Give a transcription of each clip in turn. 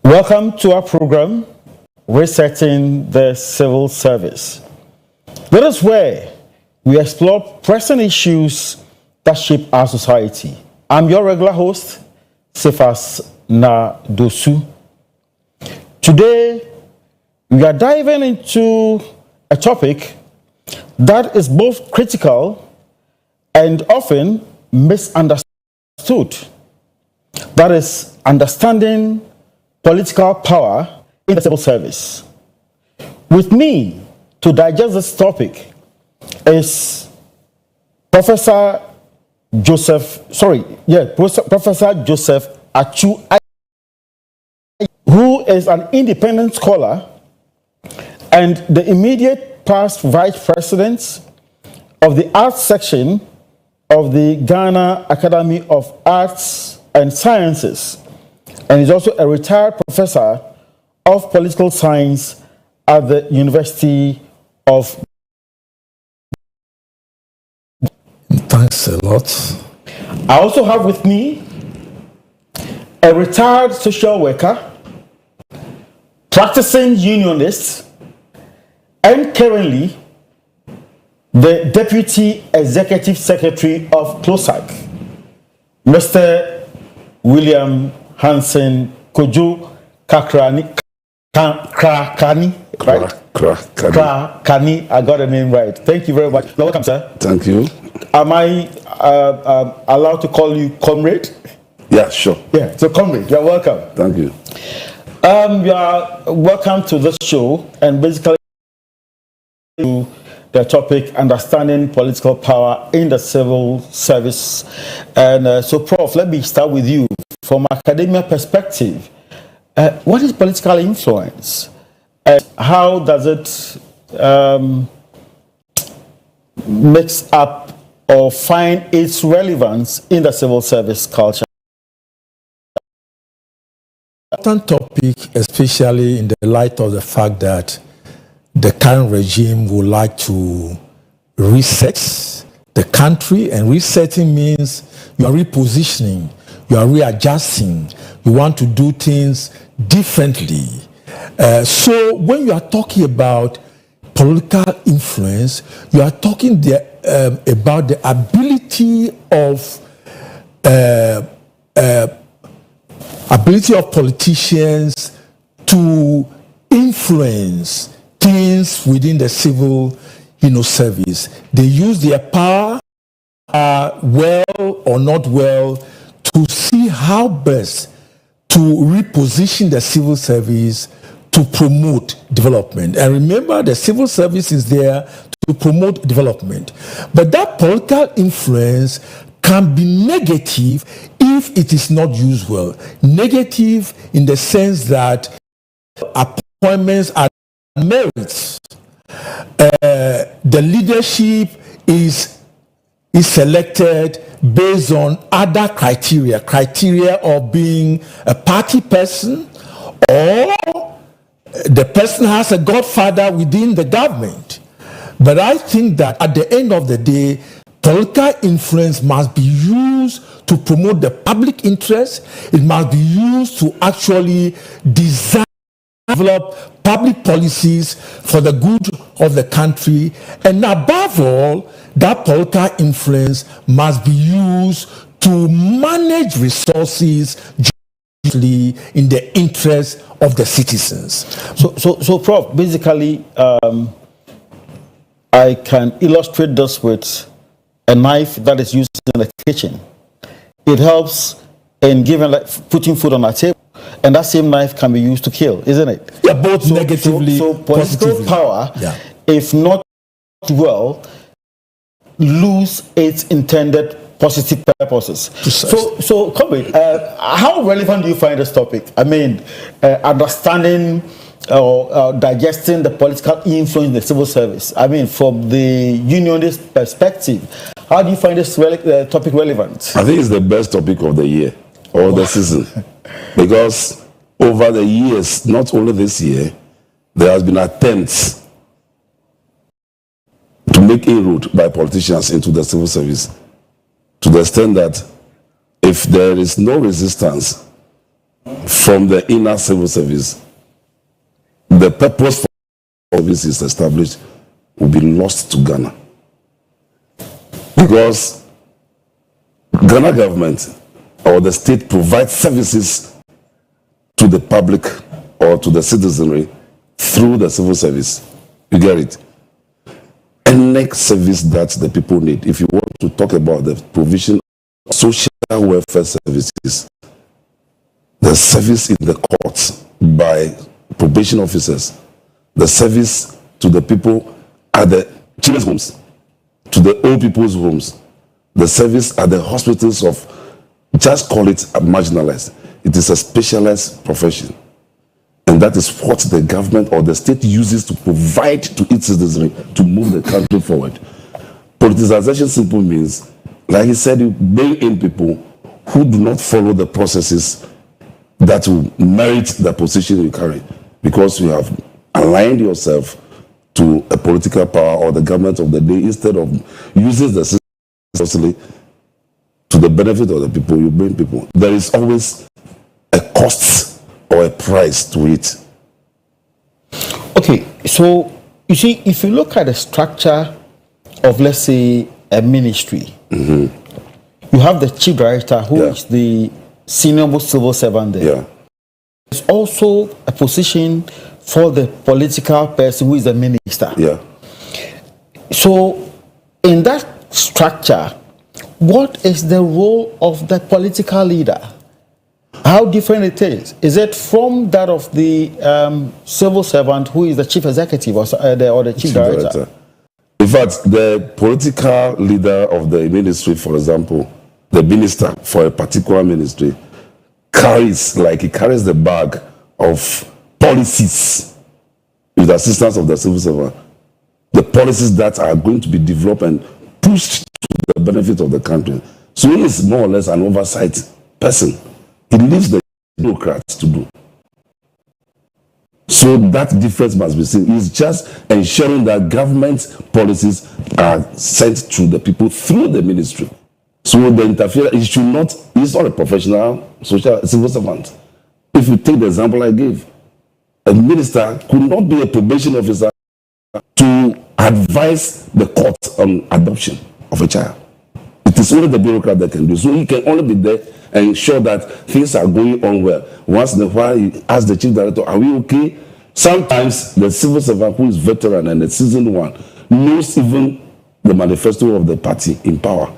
Welcome to our program, Resetting the Civil Service. That is where we explore pressing issues that shape our society. I'm your regular host, Cephas Nadosu. Today, we are diving into a topic that is both critical and often misunderstood. That is understanding political power in the civil service. With me to digest this topic is Professor Joseph Achu, who is an independent scholar and the immediate past vice president of the arts section of the Ghana Academy of Arts and Sciences, and is also a retired professor of political science at the University of... Thanks a lot. I also have with me a retired social worker, practicing unionist, and currently the Deputy Executive Secretary of CLOG, Mr. William Hansen Kojo Krakani, right? Krakani, I got the name right. Thank you very much. Welcome, sir. Thank you. Am I allowed to call you comrade? Yeah, sure. Yeah, so comrade, you're welcome. Thank you. You are welcome to this show, and basically to the topic, understanding political power in the civil service. And so, Prof, let me start with you. From academia perspective, what is political influence? How does it mix up or find its relevance in the civil service culture? Important topic, especially in the light of the fact that the current regime would like to reset the country, and resetting means you are repositioning, you are readjusting, you want to do things differently. So when you are talking about political influence, you are talking about the ability of politicians to influence things within the civil service. They use their power, well or not well, to see how best to reposition the civil service to promote development. And remember, the civil service is there to promote development. But that political influence can be negative if it is not used well. Negative in the sense that appointments are merits. The leadership is selected based on other criteria of being a party person, or the person has a godfather within the government. But I think that at the end of the day, political influence must be used to promote the public interest. It must be used to actually develop public policies for the good of the country. And above all, that political influence must be used to manage resources in the interest of the citizens. So Prof, basically, I can illustrate this with a knife that is used in the kitchen. It helps in putting food on our table, and that same knife can be used to kill, isn't it? Yeah, both negatively. So political power, if not well, lose its intended positive purposes. So comrade, how relevant do you find this topic? I mean, understanding or digesting the political influence in the civil service. I mean, from the unionist perspective, how do you find this topic relevant? I think it's the best topic of the year or the season, because over the years, not only this year, there has been attempts to make inroad by politicians into the civil service, to the extent that if there is no resistance, from the inner civil service, the purpose for service is established will be lost to Ghana. Because Ghana government or the state provides services to the public or to the citizenry through the civil service. You get it? Any service that the people need. If you want to talk about the provision of social welfare services, the service in the courts by probation officers, the service to the people at the children's homes, to the old people's homes, the service at the hospitals of, just call it marginalized. It is a specialized profession. And that is what the government or the state uses to provide to its citizenry to move the country forward. Politicization simply means, like he said, you bring in people who do not follow the processes that will merit the position you carry, because you have aligned yourself to a political power or the government of the day instead of using the system to the benefit of the people. You bring people. There is always a cost or a price to it. Okay, so you see, if you look at the structure of, let's say, a ministry, you have the chief director who is the senior most civil servant there. There's also a position for the political person who is the minister. So in that structure, what is the role of the political leader? How different it is? Is it from that of the civil servant who is the chief executive or the chief director? In fact, the political leader of the ministry, for example, the minister for a particular ministry, carries the bag of policies with the assistance of the civil servant. The policies that are going to be developed and pushed to the benefit of the country. So he is more or less an oversight person. He leaves the bureaucrats to do. So that difference must be seen. It's just ensuring that government policies are sent to the people through the ministry. So the interference, he's not a professional civil servant. If you take the example I gave, a minister could not be a probation officer to advise the court on adoption of a child. It is only the bureaucrat that can do. So he can only be there and ensure that things are going on well. Once in a while, he asks the chief director, are we okay? Sometimes the civil servant who is veteran and the seasoned one knows even the manifesto of the party in power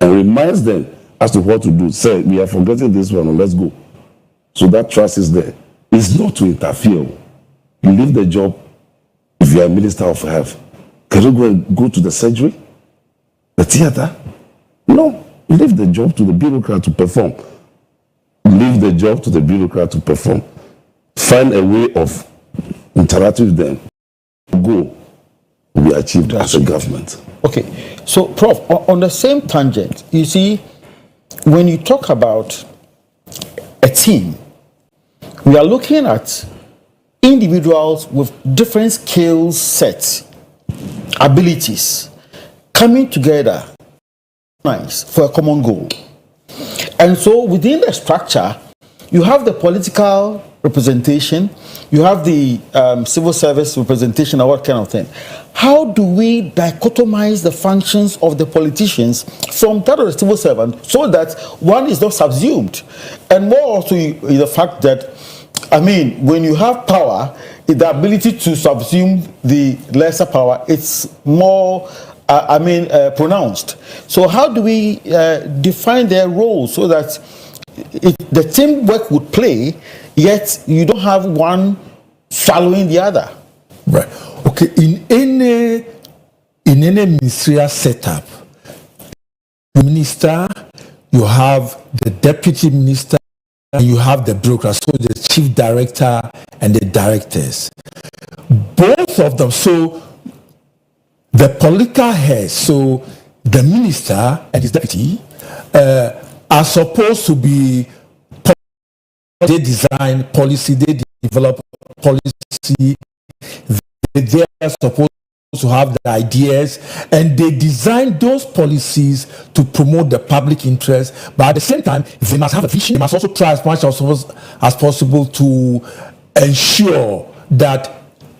and reminds them as to what to do. Say, we are forgetting this one, let's go. So that trust is there. It's not to interfere. You leave the job if you are a minister of health. Can you go to the surgery? The theater? No. Leave the job to the bureaucrat to perform. Leave the job to the bureaucrat to perform. Find a way of interacting with them. Go will be achieved as a government. Okay. So, Prof, on the same tangent, you see, when you talk about a team, we are looking at individuals with different skill sets, abilities, coming together for a common goal. And so within the structure, you have the political representation, you have the civil service representation, or what kind of thing. How do we dichotomize the functions of the politicians from that of the civil servant so that one is not subsumed? And more also the fact that, I mean, when you have power, the ability to subsume the lesser power, it's more pronounced. So how do we define their role so that the teamwork would play, yet you don't have one following the other? Right. Okay. In any ministerial setup, the minister, you have the deputy minister, and you have the bureaucrat, so the chief director and the directors. Both of them. So the political head, so the minister and his deputy, are supposed to be, they design policy, they develop policy, they are supposed to have the ideas, and they design those policies to promote the public interest. But at the same time, they must have a vision. They must also try as much as possible to ensure that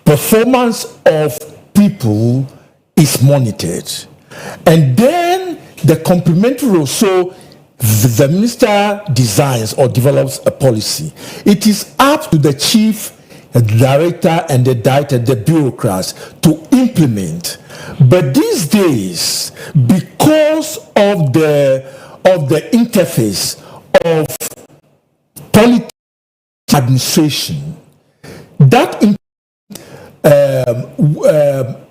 performance of people is monitored. And then the complementary role. So the minister designs or develops a policy. It is up to the chief director and the director, the bureaucrats, to implement. But these days, because of the interface of politics administration, that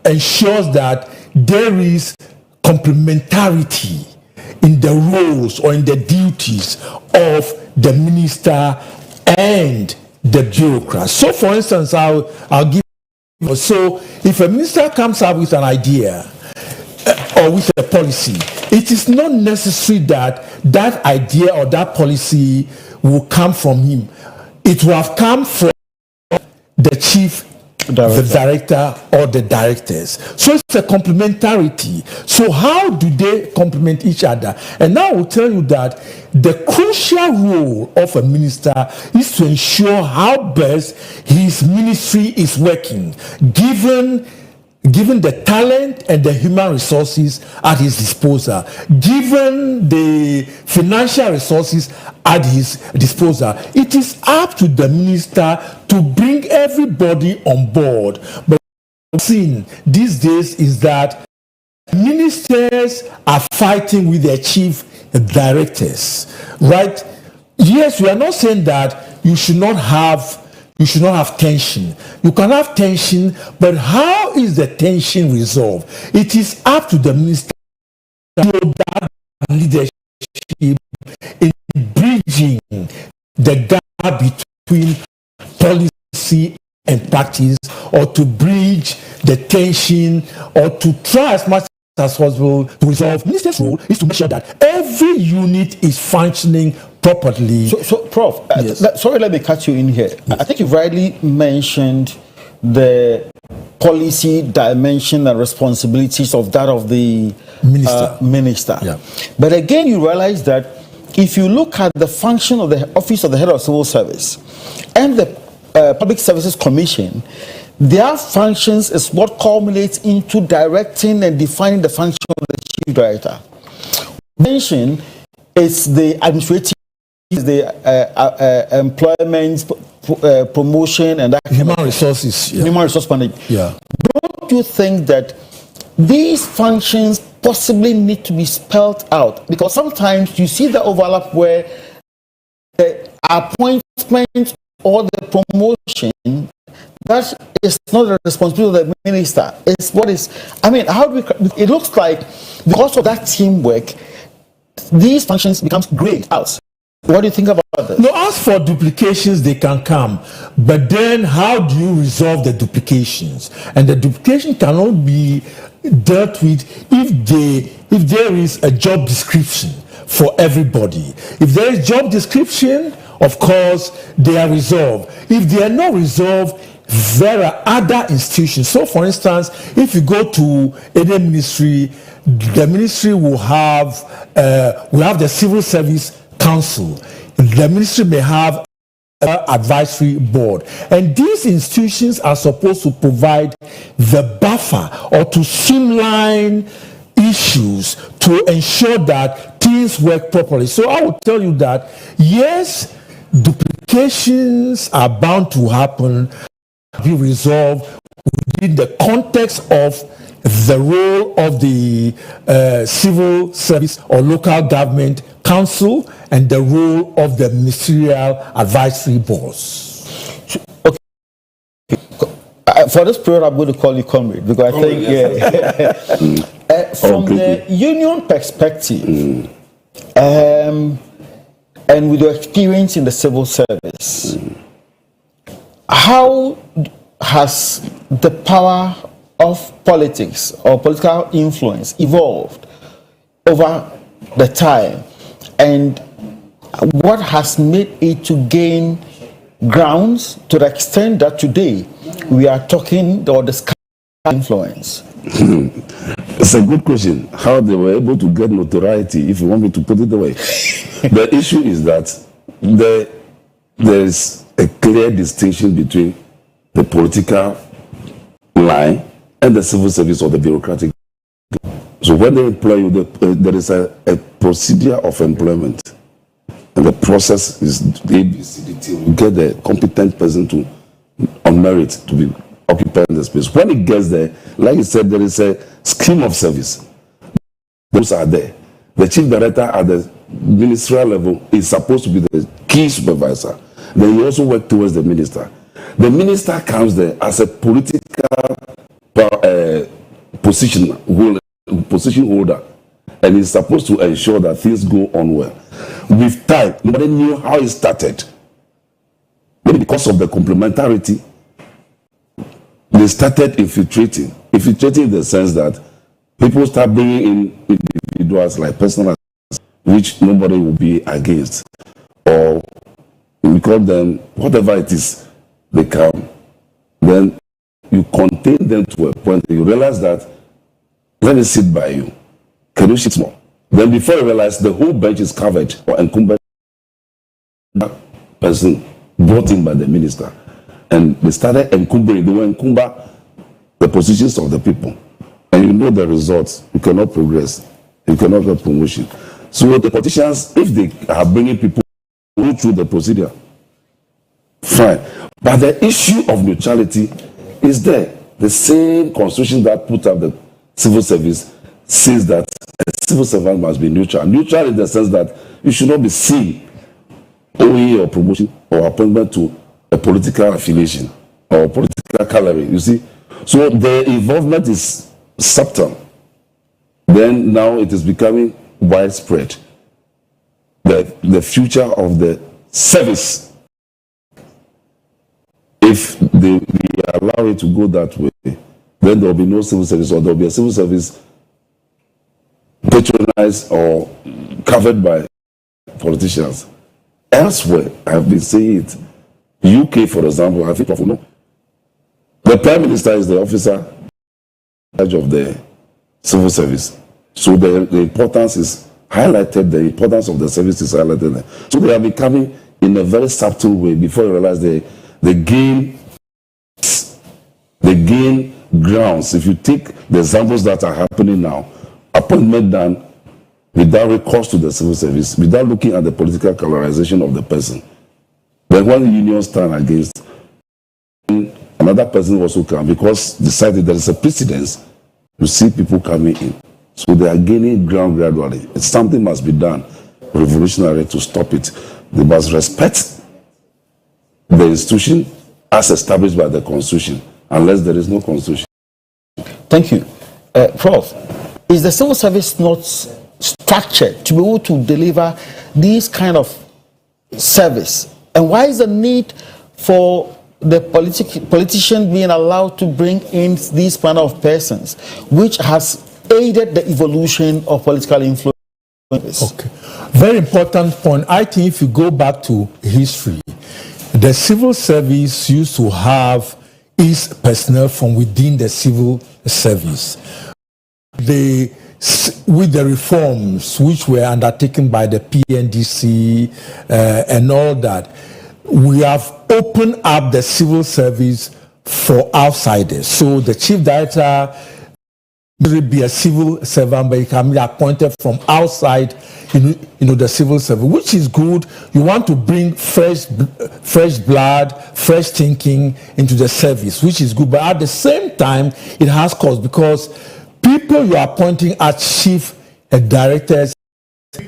ensures that there is complementarity in the roles or in the duties of the minister and the bureaucrats. So, for instance, I'll give you. So, if a minister comes up with an idea or with a policy, it is not necessary that that idea or that policy will come from him. It will have come from the chief, the director, or the directors. So it's a complementarity. So how do they complement each other? And now I will tell you that the crucial role of a minister is to ensure how best his ministry is working, given the talent and the human resources at his disposal, given the financial resources at his disposal. It is up to the minister to bring everybody on board. But what we've seen these days is that ministers are fighting with their chief directors, right? Yes, we are not saying that you should not have tension. You can have tension, but how is the tension resolved? It is up to the minister to show that leadership in bridging the gap between policy and practice, or to bridge the tension, or to try as much as possible to resolve. Minister's role is to make sure that every unit is functioning properly. So Prof, yes. Sorry, let me cut you in here. Yes. I think you rightly mentioned the policy dimension and responsibilities of that of the minister. Yeah. But again, you realize that if you look at the function of the Office of the Head of Civil Service and the Public Services Commission, their functions is what culminates into directing and defining the function of the Chief Director. Mention is the administrative, the employment, promotion, and that human resources. Yeah. Human resource management. Yeah. Don't you think that these functions possibly need to be spelled out? Because sometimes you see the overlap where the appointment or the promotion, that is not the responsibility of the minister. It's what is, I mean, how do we, it looks like because of that teamwork, these functions becomes grayed out. What do you think about this? No, as for duplications, they can come. But then how do you resolve the duplications? And the duplication cannot be dealt with if there is a job description for everybody. If there is job description, of course, they are resolved. If they are not resolved, there are other institutions. So, for instance, if you go to any ministry, the ministry will have the Civil Service Council. The ministry may have an advisory board. And these institutions are supposed to provide the buffer or to streamline issues to ensure that things work properly. So I will tell you that, yes, duplications are bound to happen, be resolved within the context of the role of the civil service or local government council and the role of the ministerial advisory boards. Okay. For this period, I'm going to call you comrade because I think from the union perspective, and with your experience in the civil service, how has the power of politics or political influence evolved over the time, and what has made it to gain grounds to the extent that today we are talking or discussing influence? It's a good question. How they were able to get notoriety, if you want me to put it that way. The issue is that there is a clear distinction between the political line and the civil service or the bureaucratic. So when they employ you, there is a procedure of employment. And the process is ABCDT. You get the competent person to, on merit, to be occupying the space. When it gets there, like you said, there is a scheme of service. Those are there. The chief director at the ministerial level is supposed to be the key supervisor. Then you also work towards the minister. The minister comes there as a political position holder, and is supposed to ensure that things go on well. With time, nobody knew how it started. Maybe because of the complementarity, they started infiltrating in the sense that people start bringing in individuals like personal, which nobody will be against, or we call them whatever it is. They come, then you contain them to a point that you realize that, let me sit by you. Can you sit more? Then before you realize the whole bench is covered or incumbent person brought in by the minister. And they started encumbering, they will encumber the positions of the people. And you know the results. You cannot progress. You cannot get promotion. So the politicians, if they are bringing people through the procedure, fine. But the issue of neutrality is there. The same constitution that put up the civil service says that a civil servant must be neutral. Neutral in the sense that you should not be seen owing your promotion or appointment to a political affiliation or political coloring. You see, so the involvement is subtle. Then now it is becoming widespread. The future of the service, if we allow it to go that way, then there will be no civil service, or there will be a civil service patronized or covered by politicians. Elsewhere, I've been saying it. UK, for example, I think of no. The Prime Minister is the officer in charge of the civil service. So the importance is highlighted, the importance of the service is highlighted there. So they are becoming in a very subtle way before you realize they gain grounds. If you take the examples that are happening now, appointment done without recourse to the civil service, without looking at the political colorization of the person. Then when the unions stand against, another person also come because decided there is a precedence. You see people coming in. So they are gaining ground gradually. Something must be done revolutionary to stop it. They must respect the institution as established by the Constitution, unless there is no Constitution. Thank you. Prof, is the civil service not structured to be able to deliver this kind of service? And why is the need for the politician being allowed to bring in these kind of persons, which has aided the evolution of political influence? Okay, very important point. I think if you go back to history, the civil service used to have its personnel from within the civil service. With the reforms which were undertaken by the PNDC and all that, we have opened up the civil service for outsiders. So the chief director will be a civil servant, but he can be appointed from outside, the civil service, which is good. You want to bring fresh blood, fresh thinking into the service, which is good. But at the same time, it has cost, because people you are appointing as chief directors,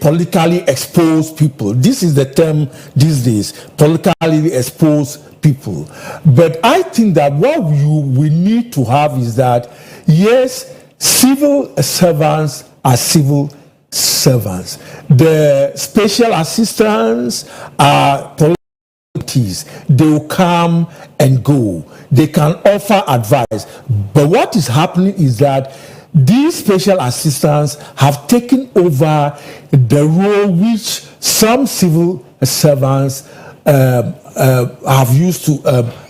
politically exposed people. This is the term these days, politically exposed people. But I think that what we need to have is that, yes, civil servants are civil servants. The special assistants are politics. They will come and go. They can offer advice. But what is happening is that these special assistants have taken over the role which some civil servants have used to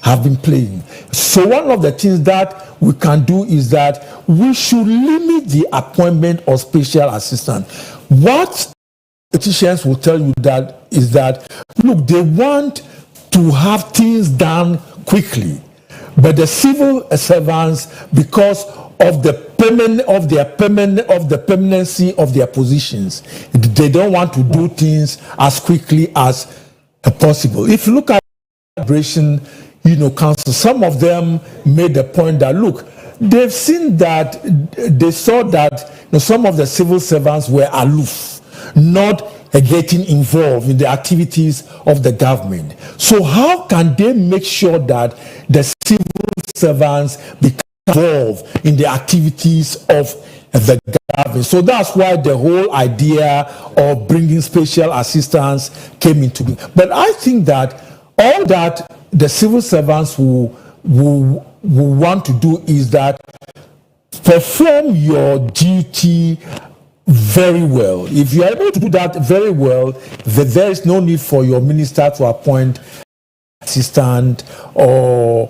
have been playing. So one of the things that we can do is that we should limit the appointment of special assistant. What politicians will tell you that is that, look, they want to have things done quickly, but the civil servants, because of the permanency of their positions, they don't want to do things as quickly as possible. If you look at Liberation, Council, some of them made the point that, look, they've seen that, they saw that some of the civil servants were aloof, not getting involved in the activities of the government. So how can they make sure that the civil servants become involved in the activities of the government? So that's why the whole idea of bringing special assistants came into being. But I think that all that the civil servants will want to do is that perform your duty very well. If you are able to do that very well, then there is no need for your minister to appoint assistant or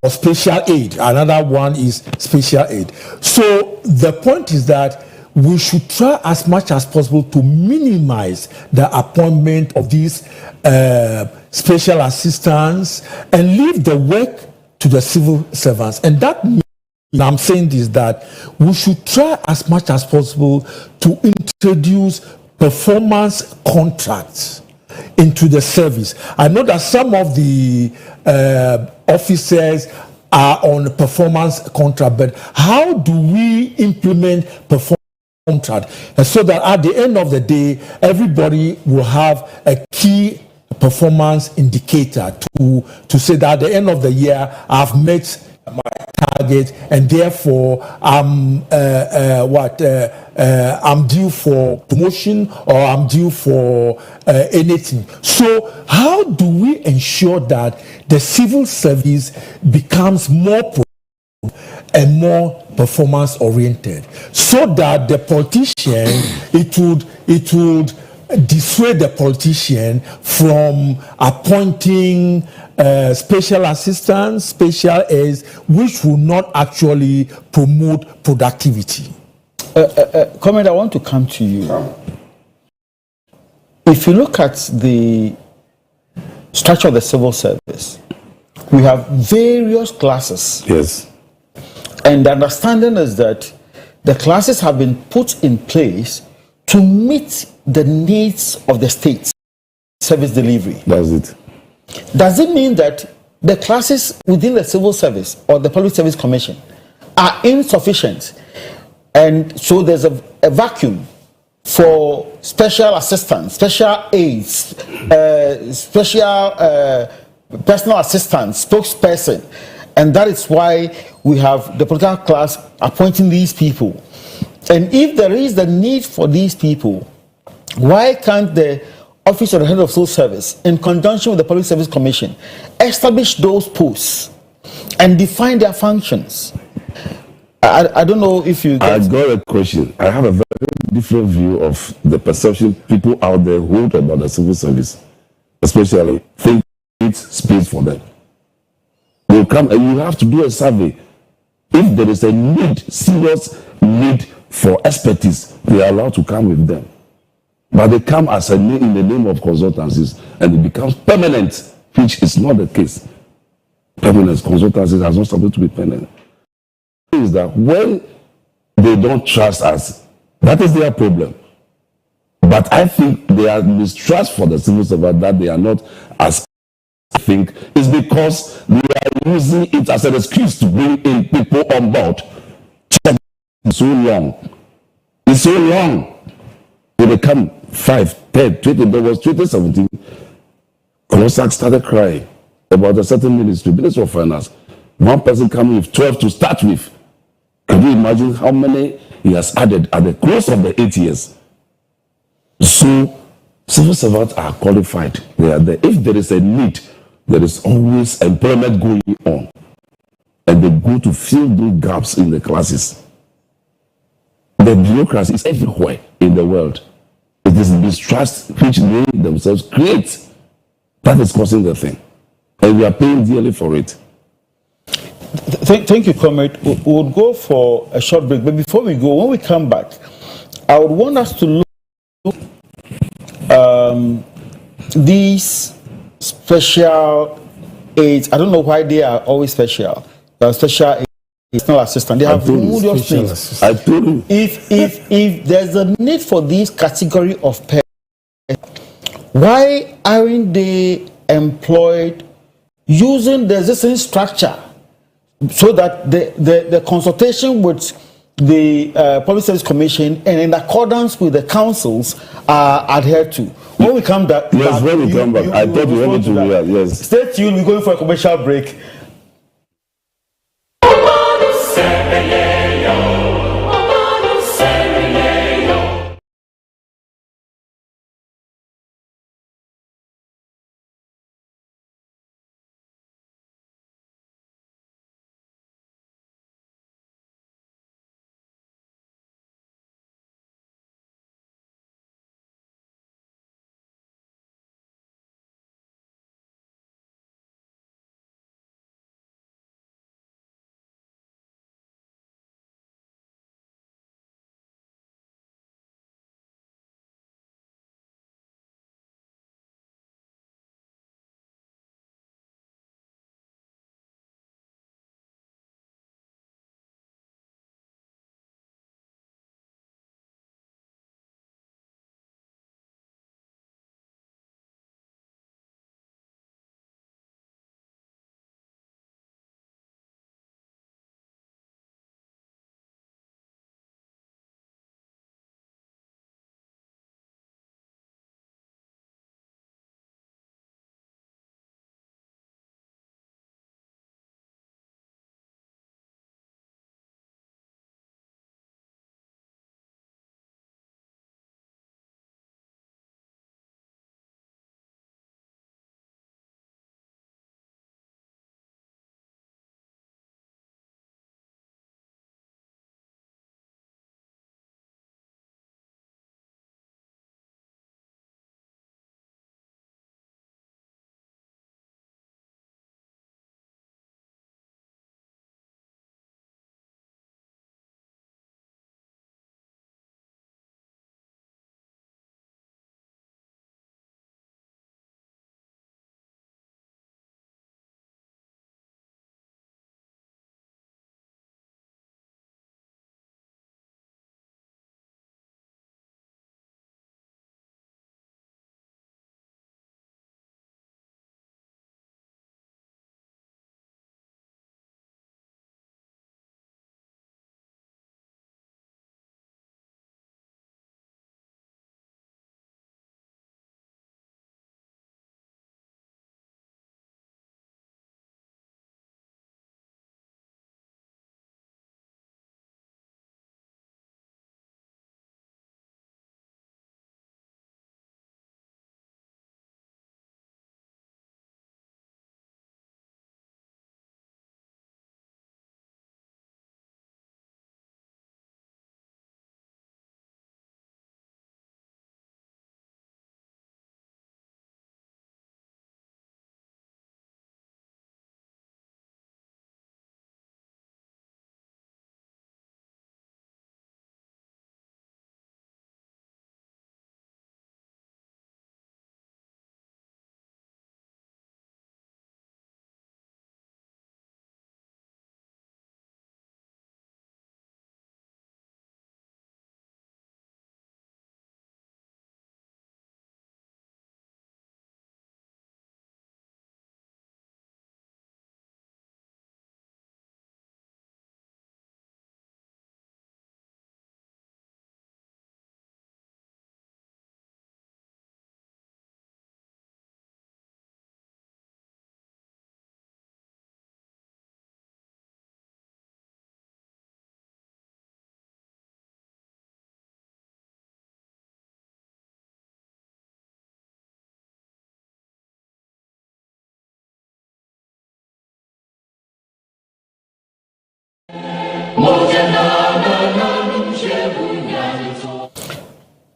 special aid. Another one is special aid. So the point is that we should try as much as possible to minimize the appointment of these special assistants and leave the work to the civil servants. And that means, I'm saying this, that we should try as much as possible to introduce performance contracts into the service. I know that some of the officers are on a performance contract, but how do we implement performance contract so that at the end of the day, everybody will have a key performance indicator to say that at the end of the year, I've met my target, and therefore I'm due for promotion or I'm due for anything. So how do we ensure that the civil service becomes more and more performance oriented, so that the politician, it would dissuade the politician from appointing special assistants, special aids, which will not actually promote productivity. Comrade, I want to come to you. If you look at the structure of the civil service, we have various classes. Yes. And the understanding is that the classes have been put in place to meet the needs of the state service delivery. That's it. Does it mean that the classes within the civil service or the Public Service Commission are insufficient, and so there's a vacuum for special assistants, special aides, special personal assistants, spokesperson, and that is why we have the political class appointing these people? And if there is the need for these people, why can't the Office of the Head of Civil Service, in conjunction with the Public Service Commission, establish those posts and define their functions? I don't know if you get... I got a question. I have a very different view of the perception people out there hold about the civil service, especially think it's space for them. They'll come and you have to do a survey. If there is a need, serious need for expertise, they are allowed to come with them. But they come as in the name of consultancies, and it becomes permanent, which is not the case. Permanent consultancies are not supposed to be permanent. Is that when they don't trust us, that is their problem. But I think they are mistrust for the civil servant that they are not as I think is because they are using it as an excuse to bring in people on board. It's so long. It's so long. They become 5, 10, 20. There was 2017. CLOG started crying about a certain ministry, Minister of Finance. One person coming with 12 to start with. Can you imagine how many he has added at the close of the 8 years? So, civil servants are qualified. They are there. If there is a need, there is always employment going on. And they go to fill those gaps in the classes. The bureaucracy is everywhere in the world. It is mistrust which they themselves create. That is causing the thing. And we are paying dearly for it. Thank you, Comrade. We'll go for a short break. But before we go, when we come back, I would want us to look these special aids. I don't know why they are always special. They are special aids. It's not assistant. They have remedial things. I told you. If there's a need for this category of pets, why aren't they employed using the existing structure so that the consultation with the Public Service Commission and in accordance with the councils are adhered to? When we come back, yes, when we come back, I thought you wanted to hear. Yes. Stay tuned. We're going for a commercial break.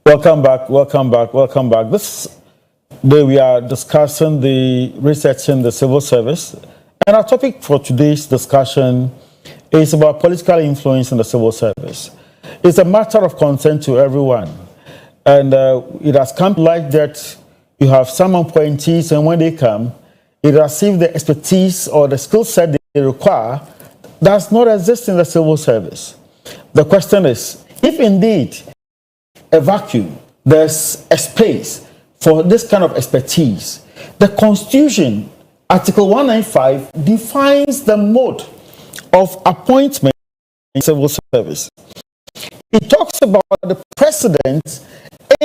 Welcome back. This Today we are discussing the research in the civil service. And our topic for today's discussion is about political influence in the civil service. It's a matter of concern to everyone. And it has come to light that you have some appointees, and when they come, it as if the expertise or the skill set they require does not exist in the civil service. The question is, if indeed a vacuum, there's a space for this kind of expertise, the Constitution, Article 195, defines the mode of appointment in civil service. It talks about the president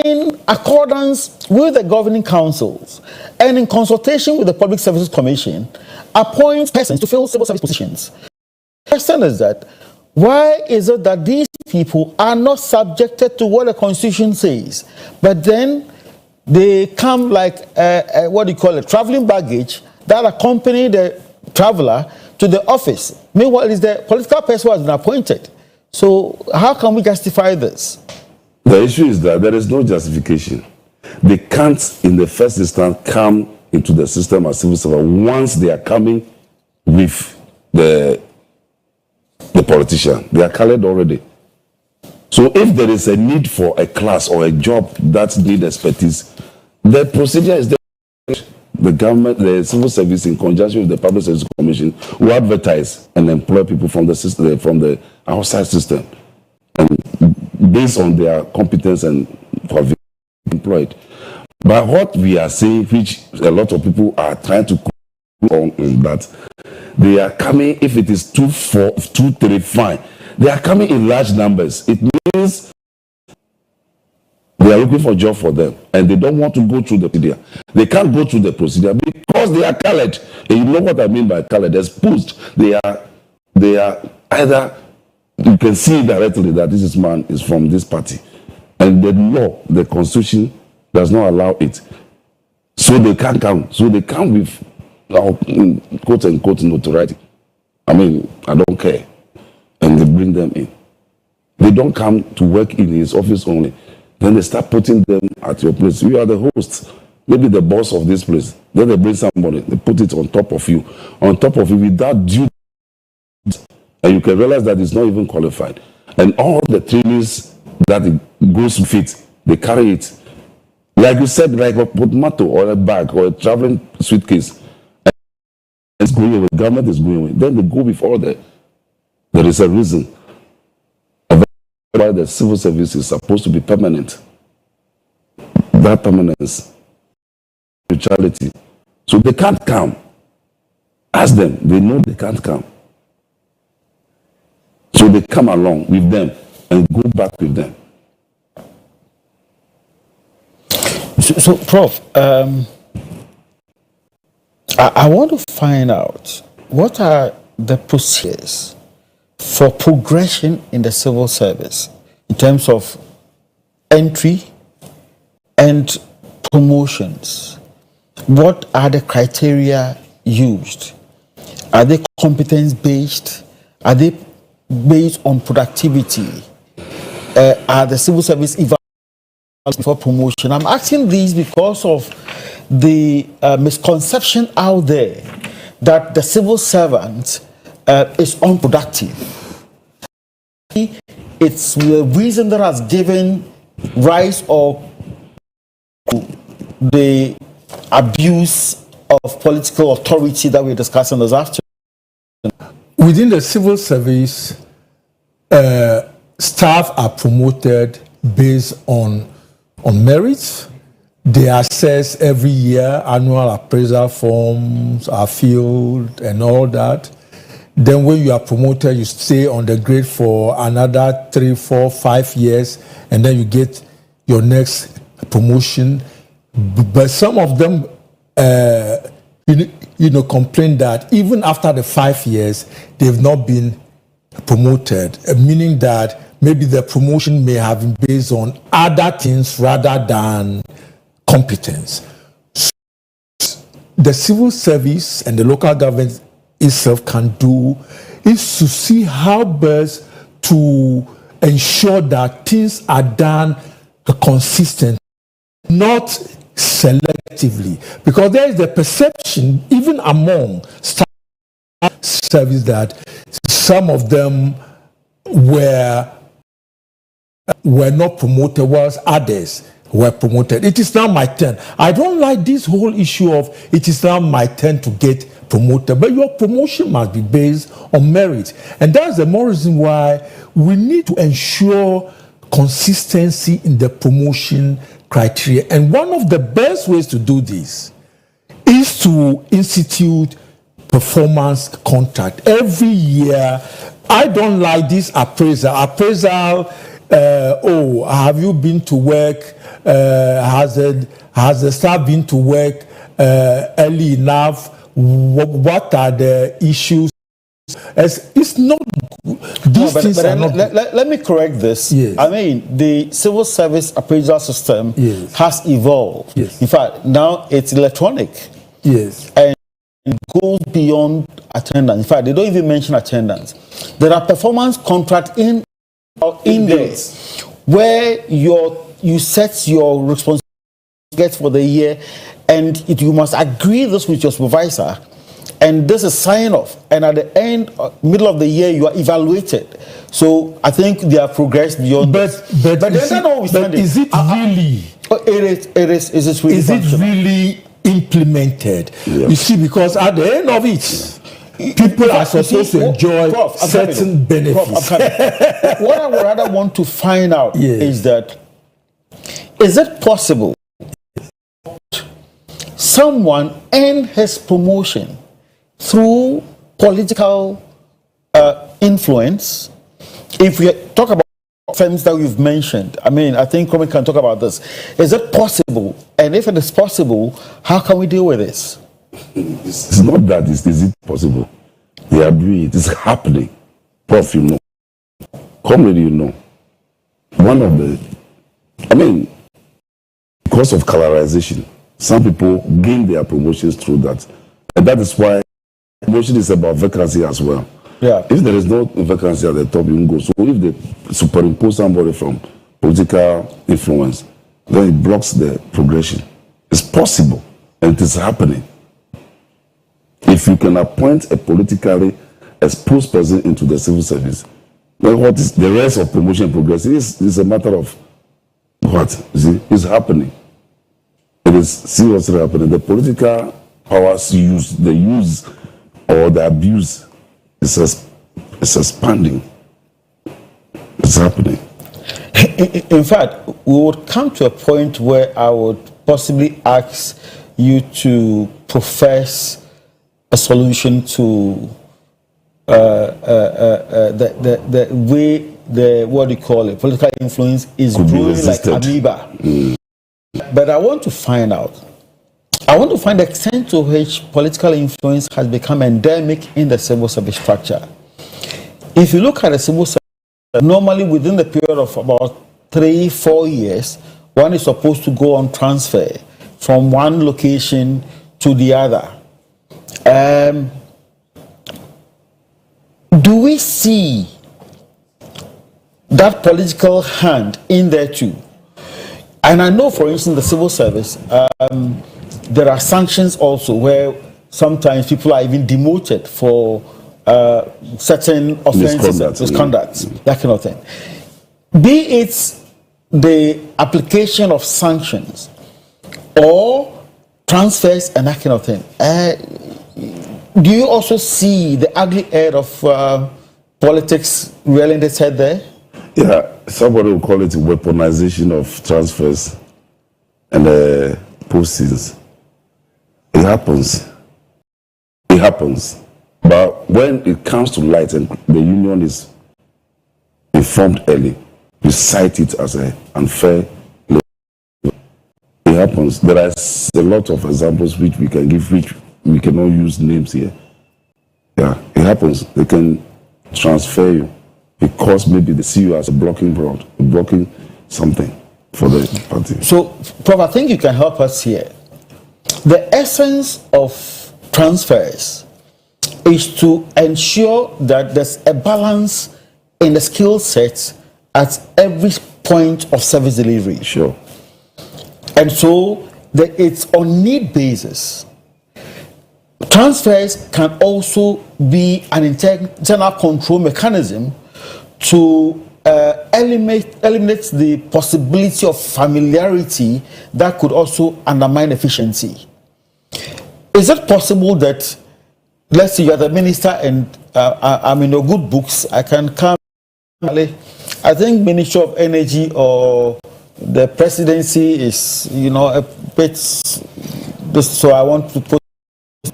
in accordance with the governing councils and in consultation with the Public Services Commission appoints persons to fill civil service positions. The question is that why is it that these people are not subjected to what the Constitution says, but then they come like what do you call it, traveling baggage that accompany the traveler to the office? Meanwhile, it's the political person who has been appointed. So how can we justify this? The issue is that there is no justification. They can't, in the first instance, come into the system as civil servants once they are coming with the politician. They are colored already. So if there is a need for a class or a job that needs expertise, the procedure is there. The government, the civil service, in conjunction with the Public Service Commission, will advertise and employ people from the system, from the outside system, and based on their competence and qualification employed. But what we are saying, which a lot of people are trying to on that, they are coming. If it is 2, 4, 2, 3, fine. They are coming in large numbers. It means they are looking for a job for them, and they don't want to go through the procedure. They can't go through the procedure because they are colored. And you know what I mean by colored? Exposed. They are either, you can see directly that this man is from this party, and the law, the Constitution, does not allow it. So they can't come. So they come with quote unquote notoriety. I mean, I don't care, and they bring them in. They don't come to work in his office only. Then they start putting them at your place. You are the host, maybe the boss of this place. Then they bring somebody, they put it on top of you without due, and you can realize that it's not even qualified. And all the trainings that it goes with it, they carry it. Like you said, like a portmanteau or a bag or a traveling suitcase. And it's going away. The government is going away. Then they go with all the. There is a reason why the civil service is supposed to be permanent. That permanence, spirituality. So they can't come. Ask them. They know they can't come. So they come along with them and go back with them. So Prof, I want to find out what are the procedures for progression in the civil service in terms of entry and promotions. What are the criteria used? Are they competence-based? Are they based on productivity? Are the civil service evaluated before promotion? I'm asking these because of the misconception out there that the civil servant is unproductive. It's the reason that has given rise or the abuse of political authority that we're discussing this afternoon. Within the civil service, staff are promoted based on merits. They assess every year, annual appraisal forms are filled and all that. Then when you are promoted, you stay on the grade for another 3, 4, 5 years, and then you get your next promotion. But some of them, complain that even after the 5 years, they've not been promoted, meaning that maybe the promotion may have been based on other things rather than competence. So the civil service and the local government itself can do is to see how best to ensure that things are done consistent, not selectively, because there is the perception, even among staff service, that some of them were not promoted, whilst others were promoted. It is now my turn. I don't like this whole issue of it is now my turn to get promoted, but your promotion must be based on merit. And that's the more reason why we need to ensure consistency in the promotion criteria. And one of the best ways to do this is to institute performance contract every year. I don't like this appraisal. Have you been to work? Has the staff been to work early enough? What are the issues? It's not. These things are not. Let me correct this. Yes. I mean, the civil service appraisal system has evolved. Yes. In fact, now it's electronic. Yes. And goes beyond attendance. In fact, they don't even mention attendance. There are performance contracts in there where you set your responsibility for the year, and you must agree this with your supervisor, and this is sign off, and at the end, middle of the year, you are evaluated. So I think they have progressed beyond but is it really? Is it really implemented? Yeah. You see, because at the end of it, people are supposed to enjoy certain benefits. What I would rather want to find out is that, is it possible someone earn his promotion through political influence? If we talk about firms that we've mentioned, I mean, I think we can talk about this. Is it possible? And if it is possible, how can we deal with this? It's not that. Is it possible? They are doing it. It's happening. Prof, you know. Comrade, you know. One of the, because of colorization, some people gain their promotions through that. And that is why promotion is about vacancy as well. Yeah. If there is no vacancy at the top, you can go. So if they superimpose somebody from political influence, then it blocks the progression. It's possible, and it is happening. If you can appoint a politically exposed person into the civil service, then what is the rest of promotion and progression is a matter of what? You see, it's happening. It is seriously happening. The political powers the use or the abuse is expanding. It's happening. In fact, we would come to a point where I would possibly ask you to profess a solution to the way what do you call it, political influence is growing like amoeba. But I want to find out. I want to find the extent to which political influence has become endemic in the civil service structure. If you look at the civil service, normally within the period of about 3-4 years, one is supposed to go on transfer from one location to the other. Do we see that political hand in there too? And I know, for instance, the civil service, there are sanctions also where sometimes people are even demoted for certain offenses, misconducts, that kind of thing. Be it the application of sanctions or transfers and that kind of thing. Do you also see the ugly head of politics rearing its head there? Yeah, somebody will call it weaponization of transfers and postings. It happens. It happens. But when it comes to light and the union is informed early, we cite it as an unfair. It happens. There are a lot of examples which we can give, which we cannot use names here. Yeah, it happens. They can transfer you because maybe they see you as a blocking rod, blocking something for the party. So, Prof, I think you can help us here. The essence of transfers is to ensure that there's a balance in the skill sets at every point of service delivery. Sure. And so, it's on need basis. Transfers can also be an internal control mechanism to eliminate the possibility of familiarity that could also undermine efficiency. Is it possible that, let's say you are the minister and I'm in your good books, I can come, I think Ministry of Energy or the presidency is, a bit, so I want to put.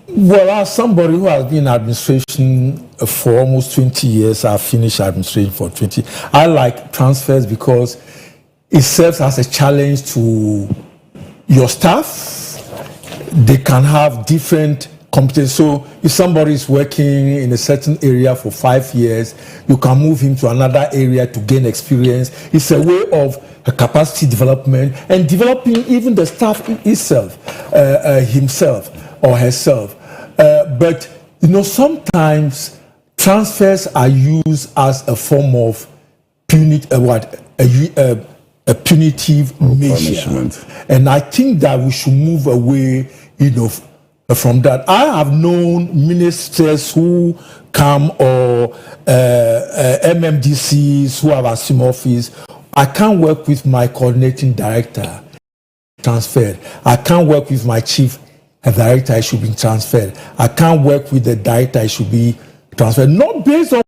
Well, as somebody who has been in administration for almost 20 years, I've finished administration for 20. I like transfers because it serves as a challenge to your staff. They can have different competencies. So if somebody is working in a certain area for 5 years, you can move him to another area to gain experience. It's a way of capacity development and developing even the staff itself, himself or herself. But sometimes transfers are used as a form of punitive measure, and I think that we should move away, from that. I have known ministers who come or MMDCs who have assumed office. I can't work with my coordinating director, transferred. I can't work with my chief director, I should be transferred. I can't work with the director, I should be transferred. Not based on,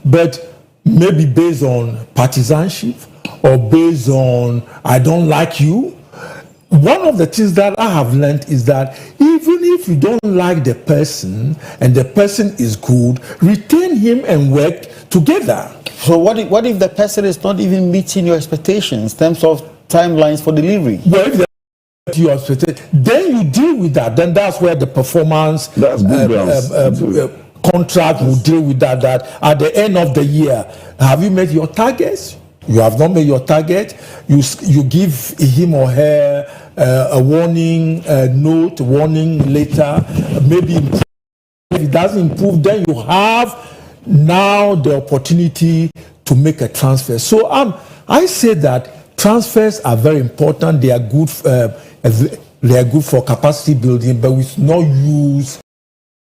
but maybe based on partisanship or based on I don't like you. One of the things that I have learned is that even if you don't like the person and the person is good, retain him and work together. So what if the person is not even meeting your expectations in terms of timelines for delivery? Well, if your expectation, then you deal with that. Then that's where the performance contract will deal with that. That at the end of the year, have you met your targets? You have not made your target. You give him or her a warning warning letter. Maybe if it doesn't improve, then you have now the opportunity to make a transfer. So I say that transfers are very important. They are good. They are good for capacity building, but we should not use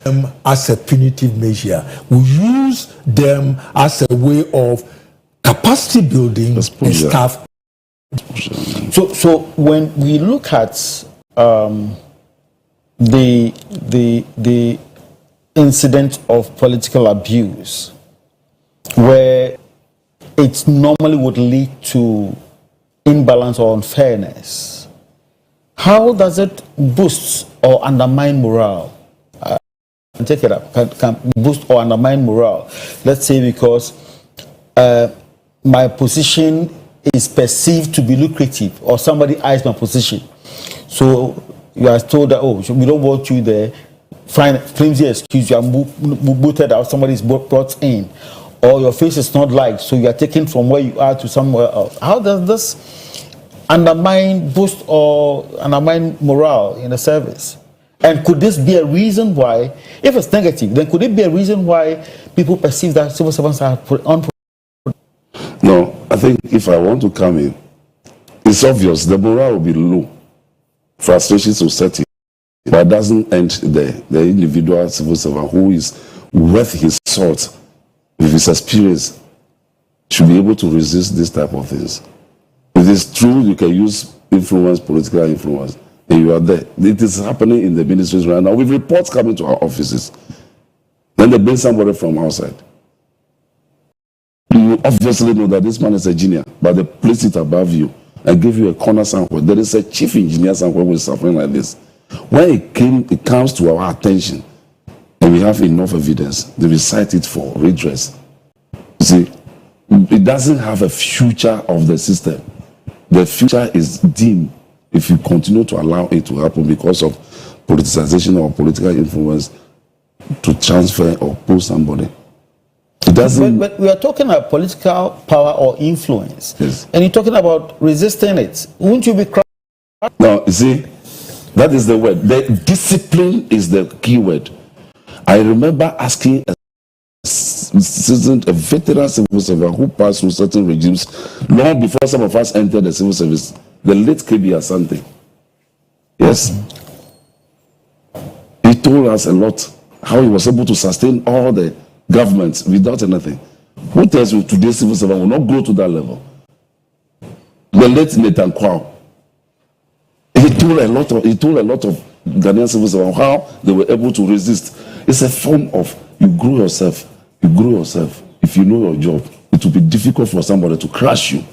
them as a punitive measure. We use them as a way of capacity building and staff. So when we look at the incident of political abuse, where it normally would lead to imbalance or unfairness, how does it boost or undermine morale? Take it up. Can boost or undermine morale? Let's say because my position is perceived to be lucrative, or somebody eyes my position, so you are told that we don't want you there. Find flimsy excuse, you are booted out, somebody is brought in, or your face is not liked, so you are taken from where you are to somewhere else. How does this boost or undermine morale in the service? And could this be a reason why, if it's negative, then could it be a reason why people perceive that civil servants are unproductive? No, I think if I want to come in, it's obvious the morale will be low, frustrations will set in, but it doesn't end there. The individual civil servant who is worth his salt with his experience should be able to resist this type of things. If it's true, you can use influence, political influence, and you are there. It is happening in the ministries right now with reports coming to our offices. Then they bring somebody from outside. You obviously know that this man is a genius, but they place it above you and give you a corner sample. There is a chief engineer somewhere who is suffering like this. When it comes to our attention, and we have enough evidence, they will cite it for redress. You see, it doesn't have a future of the system. The future is dim if you continue to allow it to happen because of politicization or political influence to transfer or pull somebody. It doesn't. But we are talking about political power or influence, yes, and you're talking about resisting it. Wouldn't you be? No, you see, that is the word. The discipline is the key word. I remember asking a veteran civil servant who passed through certain regimes long before some of us entered the civil service, the late KB Asante. Yes. He told us a lot how he was able to sustain all the governments without anything. Who tells you today's civil servant will not grow to that level? The late Nathan Kwao, he told a lot of Ghanaian civil servants how they were able to resist. It's a form of you grow yourself. You grow yourself. If you know your job, it will be difficult for somebody to crush you.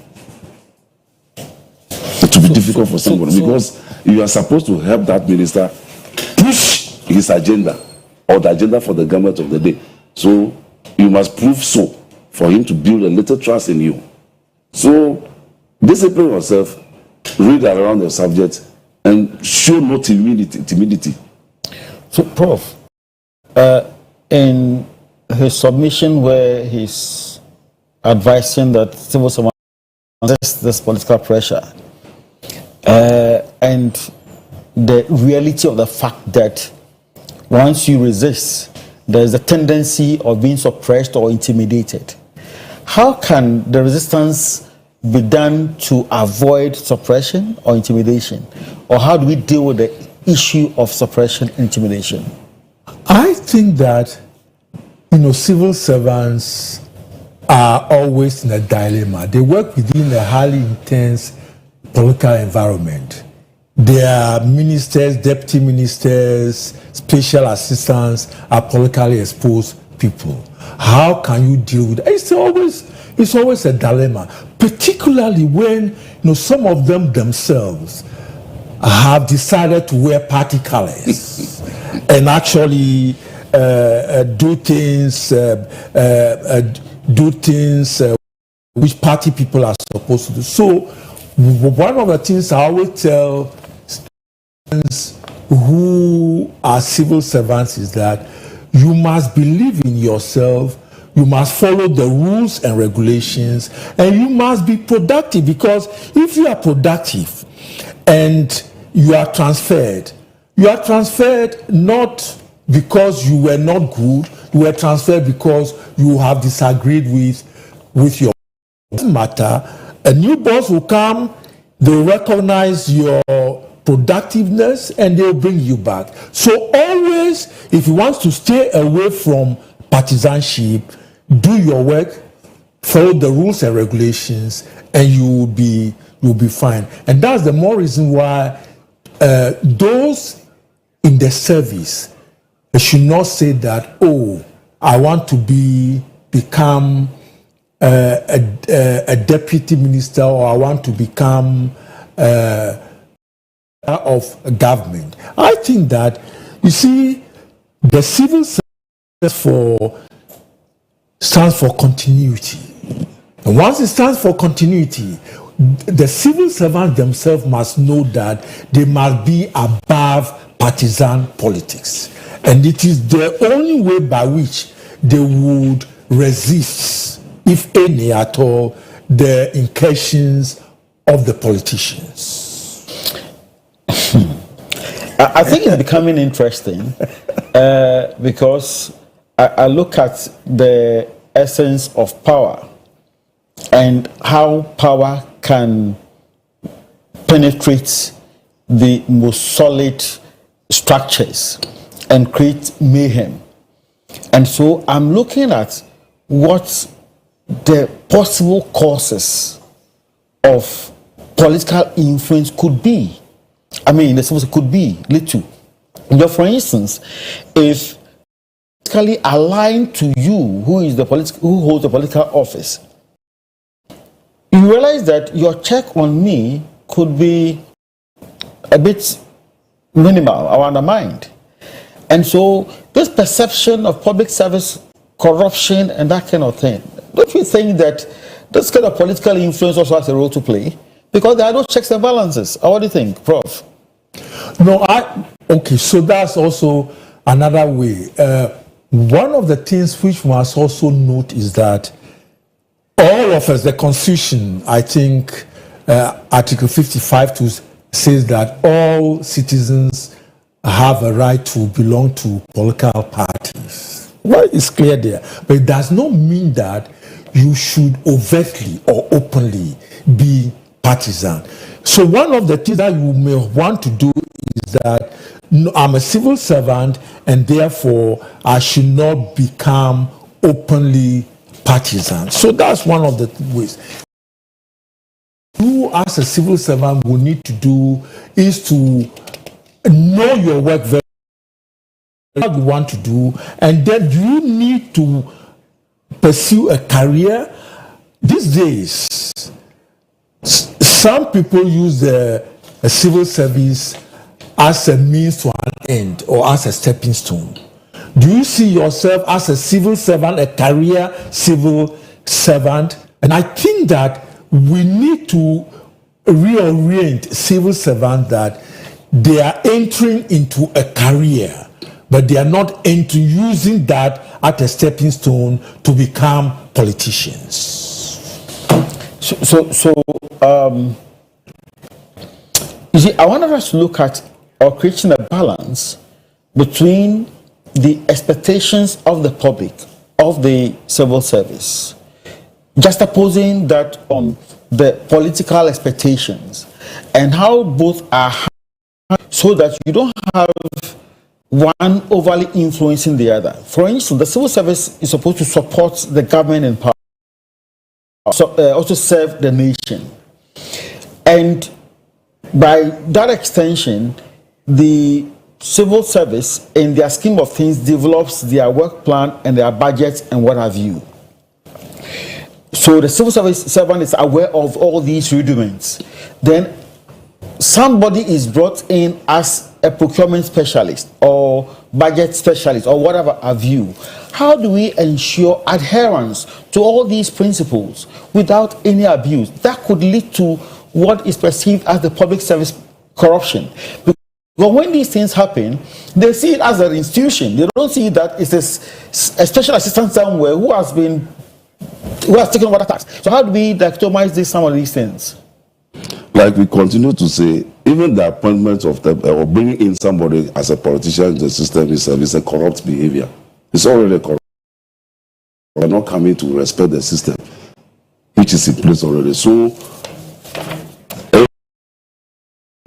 It will be difficult for somebody because you are supposed to help that minister push his agenda or the agenda for the government of the day. So you must prove so for him to build a little trust in you. So discipline yourself, read around the subject, and show no timidity. So, Prof, in his submission where he's advising that civil servants resist this political pressure, and the reality of the fact that once you resist, there's a tendency of being suppressed or intimidated. How can the resistance be done to avoid suppression or intimidation? Or how do we deal with the issue of suppression and intimidation? I think that, civil servants are always in a dilemma. They work within a highly intense political environment. Their ministers, deputy ministers, special assistants are politically exposed people. How can you deal with it? It's always a dilemma, particularly when some of them themselves have decided to wear party colors and actually do things which party people are supposed to do. So one of the things I always tell students who are civil servants is that you must believe in yourself, you must follow the rules and regulations, and you must be productive, because if you are productive and you are transferred not because you were not good, you were transferred because you have disagreed with your matter. A new boss will come, they'll recognize your productiveness and they'll bring you back. So always, if you want to stay away from partisanship, do your work, follow the rules and regulations, and you'll be fine. And that's the more reason why those in the service should not say that, oh, I want to become a deputy minister, or I want to become of government. I think that, you see, the civil service stands for continuity. And once it stands for continuity, the civil servants themselves must know that they must be above partisan politics. And it is the only way by which they would resist, if any at all, the incursions of the politicians. I think it's becoming interesting because I look at the essence of power and how power can penetrate the most solid structures and create mayhem. And so I'm looking at what the possible causes of political influence could be. I mean, the civil could be little. For instance, if politically aligned to you, who holds the political office, you realize that your check on me could be a bit minimal or undermined. And so this perception of public service corruption and that kind of thing, don't you think that this kind of political influence also has a role to play? Because there are no checks and balances. What do you think, Prof? No, okay, so that's also another way. One of the things which we must also note is that all of us, the Constitution, I think, Article 55 says that all citizens have a right to belong to political parties. Well, it's clear there. But it does not mean that you should overtly or openly be partisan. So one of the things that you may want to do is that no, I'm a civil servant and therefore I should not become openly partisan. So that's one of the ways. You as a civil servant will need to do is to know your work very well, what you want to do, and then you need to pursue a career. These days, some people use the civil service as a means to an end or as a stepping stone. Do you see yourself as a civil servant, a career civil servant? And I think that we need to reorient civil servants that they are entering into a career, but they are not using that as a stepping stone to become politicians. You see, I want us to look at or creating a balance between the expectations of the public of the civil service, juxtaposing that on the political expectations, and how both are so that you don't have one overly influencing the other. For instance, the civil service is supposed to support the government in power, also serve the nation. And by that extension, the civil service, in their scheme of things, develops their work plan and their budget and what have you. So the civil service servant is aware of all these rudiments. Then somebody is brought in as a procurement specialist or budget specialist or whatever have you. How do we ensure adherence to all these principles without any abuse that could lead to what is perceived as the public service corruption? Because when these things happen, they see it as an institution. They don't see that it's a special assistant somewhere who has taken over the tax. So how do we dichotomize some of these things? Like we continue to say, even the appointment of or bringing in somebody as a politician into the system is a corrupt behavior. It's already corrupt. We're not coming to respect the system, which is in place already. So, every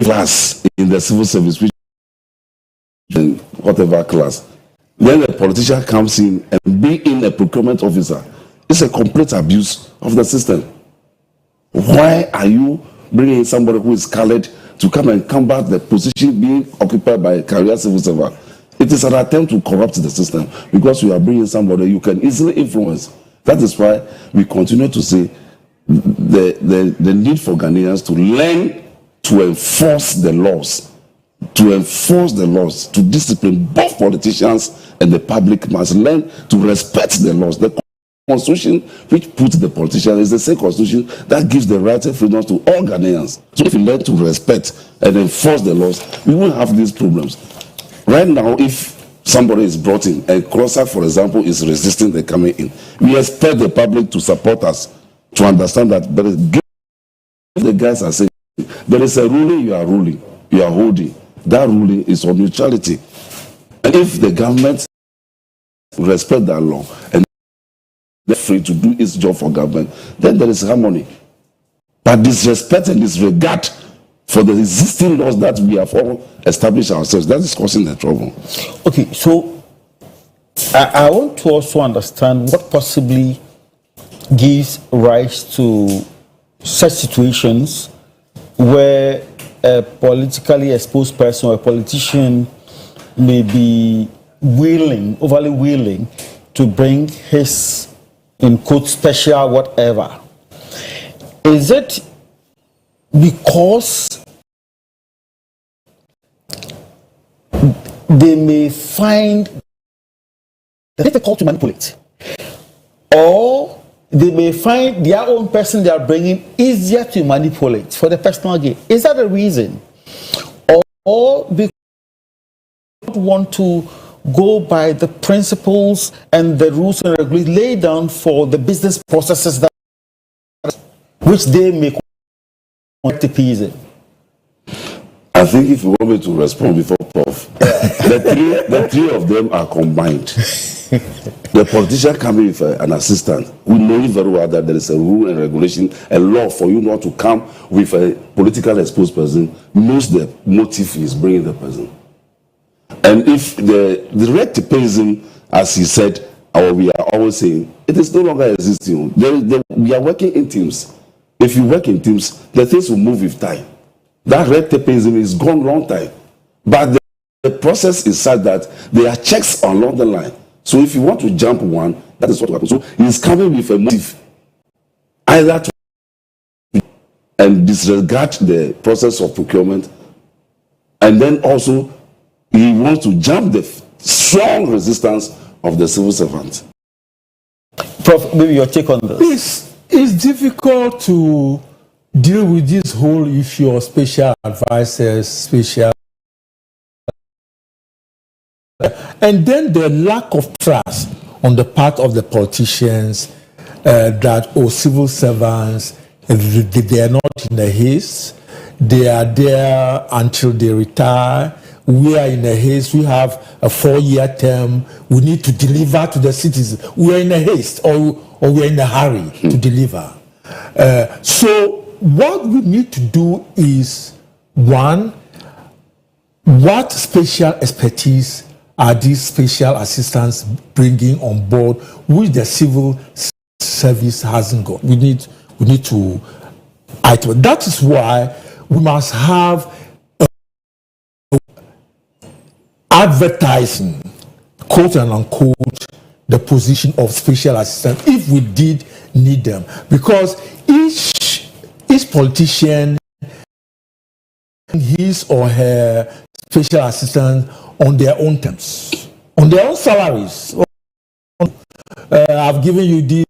class in the civil service, which in whatever class, when a politician comes in and being a procurement officer, it's a complete abuse of the system. Why are you bringing in somebody who is colored to come and combat the position being occupied by a career civil servant? It is an attempt to corrupt the system because you are bringing somebody you can easily influence. That is why we continue to say the need for Ghanaians to learn to enforce the laws, to discipline both politicians and the public must learn to respect the laws. The Constitution which puts the politician is the same Constitution that gives the rights and freedoms to all Ghanaians. So if you learn to respect and enforce the laws, we won't have these problems. Right now, if somebody is brought in and Crosser, for example, is resisting the coming in, we expect the public to support us, to understand that there is, the guys are saying there is a ruling you are holding. That ruling is on neutrality. And if the government respect that law and they're free to do its job for government, then there is harmony. But disrespect and disregard for the existing laws that we have all established ourselves, that is causing the trouble. Okay, so I want to also understand what possibly gives rise to such situations where a politically exposed person or a politician may be overly willing to bring his, in quote, special whatever. Is it because they may find it difficult to manipulate, or they may find their own person they are bringing easier to manipulate for the personal gain? Is that the reason? Or because they don't want to go by the principles and the rules and regulations laid down for the business processes that which they make to please it? I think if you want me to respond before Prof, The three of them are combined. The politician coming with an assistant who knows very well that there is a rule and regulation, a law for you not to come with a politically exposed person, knows the motive is bringing the person. And if the red tapeism, as he said, or we are always saying, it is no longer existing. We are working in teams. If you work in teams, the things will move with time. That red tapeism is gone long time. But the process is such that there are checks along the line. So if you want to jump one, that is what happens. So he's coming with a motive, either to and disregard the process of procurement, and then also he wants to jump the strong resistance of the civil servant. Prof, maybe your take on this. It's difficult to deal with this whole issue of special advisors, and then the lack of trust on the part of the politicians that civil servants, they are not in a haste, they are there until they retire. We are in a haste, we have a 4-year term, we need to deliver to the citizens. We are in a haste or we are in a hurry to deliver. So what we need to do is, one, what special expertise are these special assistants bringing on board which the civil service hasn't got? We need to item. That is why we must have advertising, quote and unquote, the position of special assistant if we did need them, because each politician, his or her special assistant on their own terms, on their own salaries. I've given you this.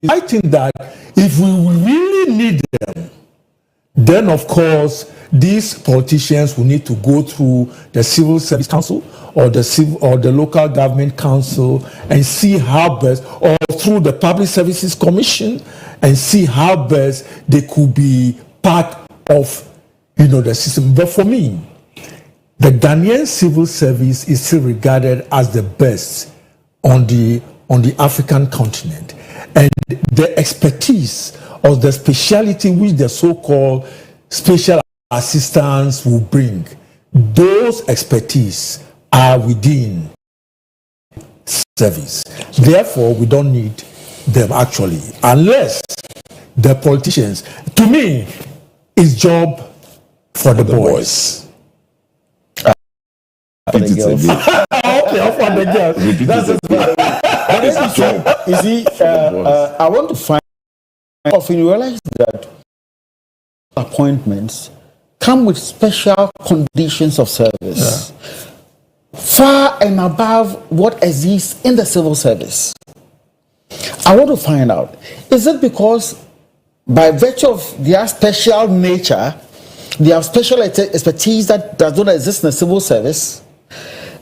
I think that if we really need them, then of course these politicians will need to go through the Civil Service Council or the local government council and see how best, or through the Public Services Commission, and see how best they could be part of the system. But for me, the Ghanaian civil service is still regarded as the best on the African continent, and the expertise or the speciality which the so-called special assistants will bring, those expertise are within service. Therefore, we don't need them actually, unless the politicians. To me, it's job for the boys. For the girls. Okay, for the girls. That's it. You see, I want to find. Often you realize that appointments come with special conditions of service, far and above what exists in the civil service. I want to find out, is it because by virtue of their special nature, they have special expertise that does not exist in the civil service,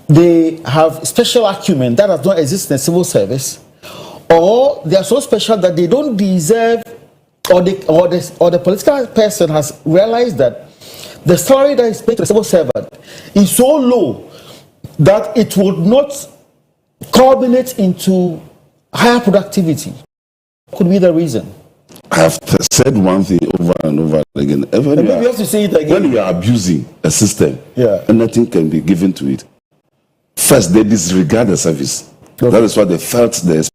they have special acumen that does not exist in the civil service, or they are so special that they don't deserve, or the political person has realized that the salary that is paid to the civil servant is so low that it would not culminate into higher productivity. Could be the reason. I have said one thing over and over again. We have to say it again. When you are abusing a system, Yeah. nothing can be given to it. First, they disregard the service. Okay. That is why they felt this.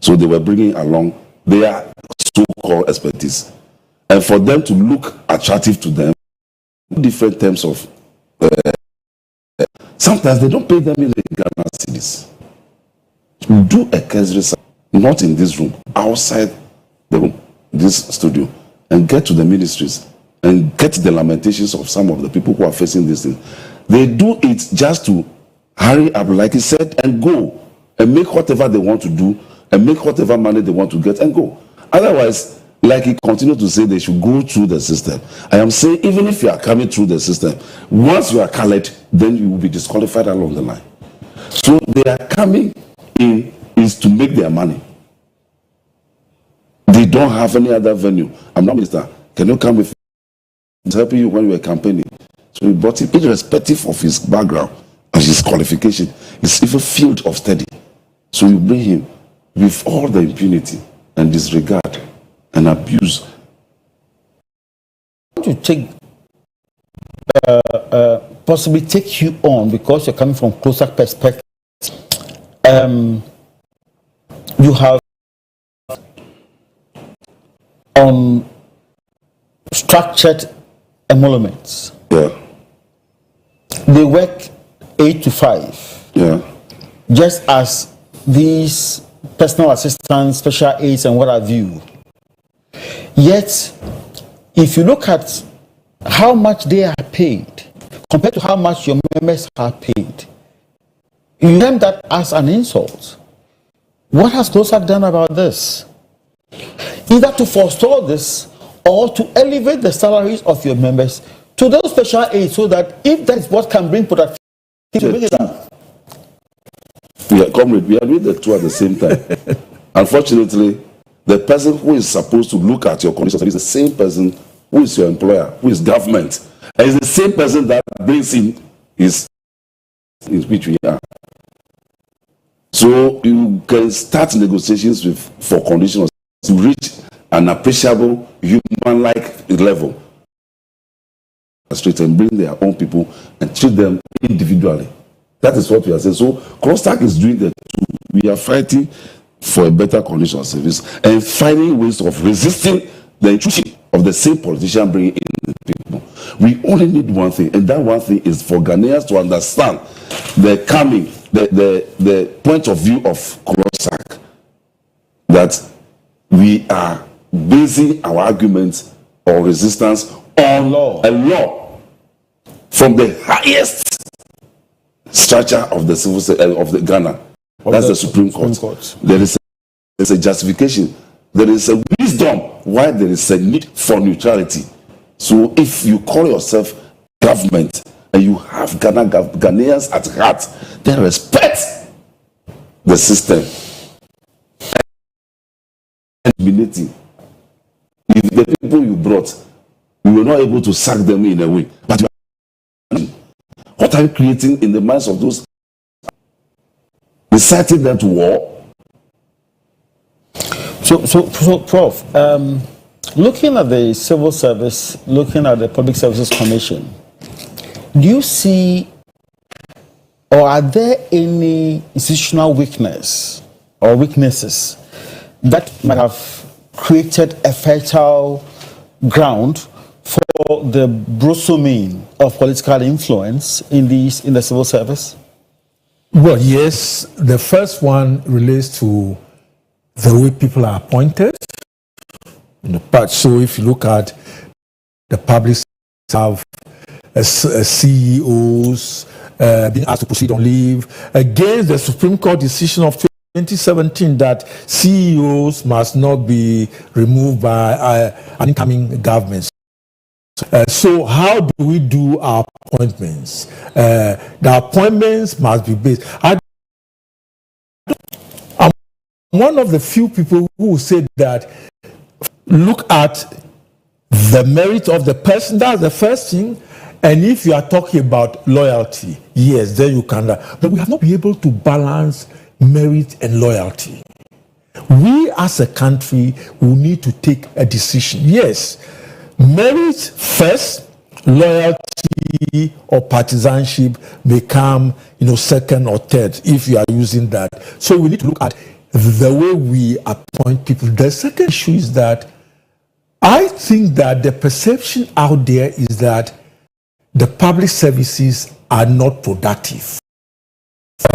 So they were bringing along their so-called expertise. And for them to look attractive to them, different terms of... sometimes they don't pay them in the Ghana cedis. Do a case research, not in this room, outside the room, this studio, and get to the ministries and get the lamentations of some of the people who are facing this thing. They do it just to hurry up, like he said, and go and make whatever they want to do and make whatever money they want to get and go. Otherwise, like he continued to say, they should go through the system. I am saying, even if you are coming through the system, once you are colored, then you will be disqualified along the line. So they are coming in is to make their money. They don't have any other venue. I'm not minister. Can you come with helping you when you are campaigning? So we brought him, irrespective of his background and his qualification, his even field of study. So you bring him with all the impunity and disregard and abuse. I want to take possibly take you on because you're coming from closer perspective. You have on structured emoluments. Yeah. They work 8 to 5. Yeah. Just as these personal assistants, special aids, and what have you. Yet, if you look at how much they are paid compared to how much your members are paid, you term that as an insult. What has CLOG done about this? Either to forestall this or to elevate the salaries of your members to those special aids so that if that is what can bring productivity, bring it up. Yeah, comrade, we are doing the two at the same time. Unfortunately, the person who is supposed to look at your conditions is the same person who is your employer, who is government. And it's the same person that brings in his in which we are. So you can start negotiations for conditions to reach an appreciable human-like level. Straight and bring their own people and treat them individually. That is what we are saying. So CLOG is doing the two. We are fighting for a better condition of service and finding ways of resisting the intrusion of the same politician bringing in the people. We only need one thing, and that one thing is for Ghanaians to understand the point of view of CLOG, that we are basing our arguments or resistance on a law from the highest structure of the civil of the Ghana. That's the Supreme Court. There is a justification. There is a wisdom why there is a need for neutrality. So if you call yourself government and you have Ghanaians at heart, then respect the system. If the people you brought, you were not able to sack them in a way, but what are you creating in the minds of those, inciting them to war? So Prof, looking at the civil service, looking at the Public Services Commission, do you see, or are there any institutional weaknesses that might have created a fertile ground for the blossoming of political influence in the civil service? Well, yes. The first one relates to the way people are appointed. So if you look at the public have CEOs being asked to proceed on leave against the Supreme Court decision of 2017 that CEOs must not be removed by an incoming government. So how do we do our appointments? The appointments must be based. I'm one of the few people who say that look at the merit of the person. That's the first thing. And if you are talking about loyalty, yes, then you can. But we have not been able to balance merit and loyalty. We as a country will need to take a decision. Yes, merit first, loyalty or partisanship may come, second or third if you are using that. So we need to look at the way we appoint people. The second issue is that I think that the perception out there is that the public services are not productive.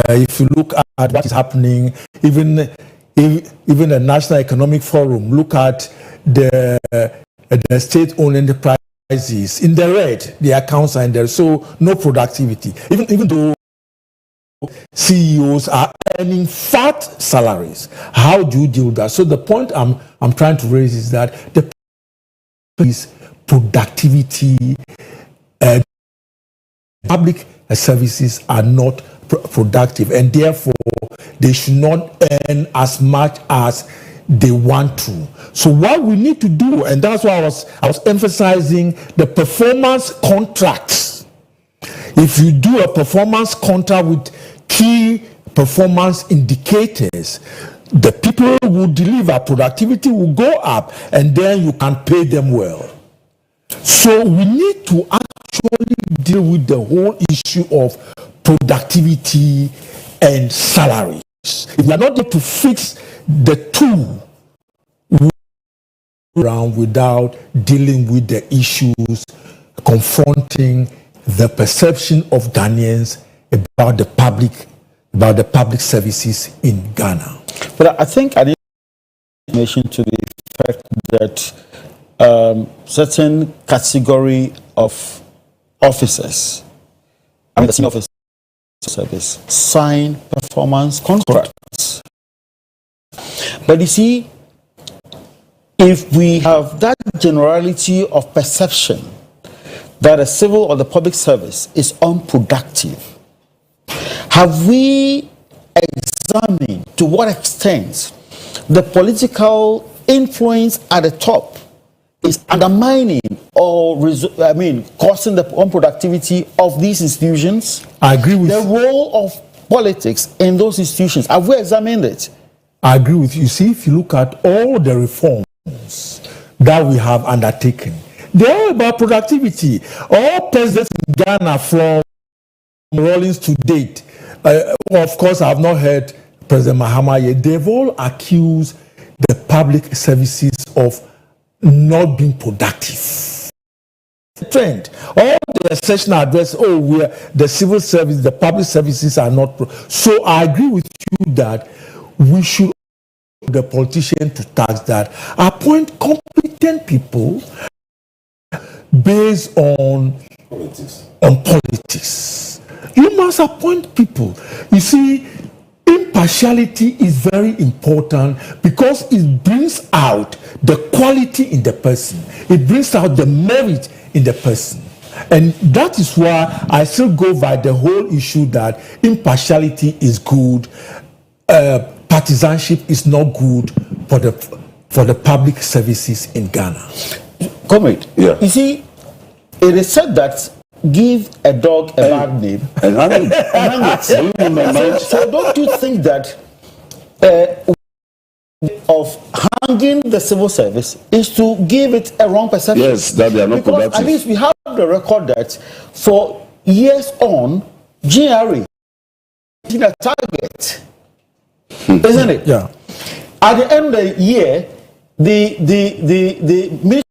If you look at what is happening, even the National Economic Forum, look at the state-owned enterprises in the red, the accounts are in there, so no productivity. Even though CEOs are earning fat salaries, how do you deal with that? So the point I'm trying to raise is that the productivity, public services are not productive, and therefore they should not earn as much as they want to. So what we need to do, and that's why I was emphasizing the performance contracts If you do a performance contract with key performance indicators, the people who deliver, productivity will go up, and then you can pay them well. So we need to actually deal with the whole issue of productivity and salaries. If we are not able to fix the two around without dealing with the issues confronting the perception of Ghanaians about the public services in Ghana. But I think I need information to the effect that certain category of officers, I mean the senior officer service, sign performance contracts. But you see, if we have that generality of perception that a civil or the public service is unproductive, have we examined to what extent the political influence at the top is undermining or causing the unproductivity of these institutions? I agree with the role of politics in those institutions. Have we examined it? I agree with you. See, if you look at all the reforms that we have undertaken, they're all about productivity. All presidents in Ghana from Rawlings to date, of course, I have not heard President Mahama yet. They've all accused the public services of not being productive. Trend. All the session address, the civil service, the public services are not. So I agree with you that we should the politician to tax that, appoint competent people based on politics. You must appoint people. You see, impartiality is very important because it brings out the quality in the person. It brings out the merit in the person. And that is why I still go by the whole issue that impartiality is good, partisanship is not good for the public services in Ghana. Comrade, Yeah. you see, it is said that give a dog a bad name And hang it. So don't you think that of hanging the civil service is to give it a wrong perception? Yes, that they are not because productive. at least we have the record that for years on, GRA is a target, isn't it? Yeah. At the end of the year, the ministry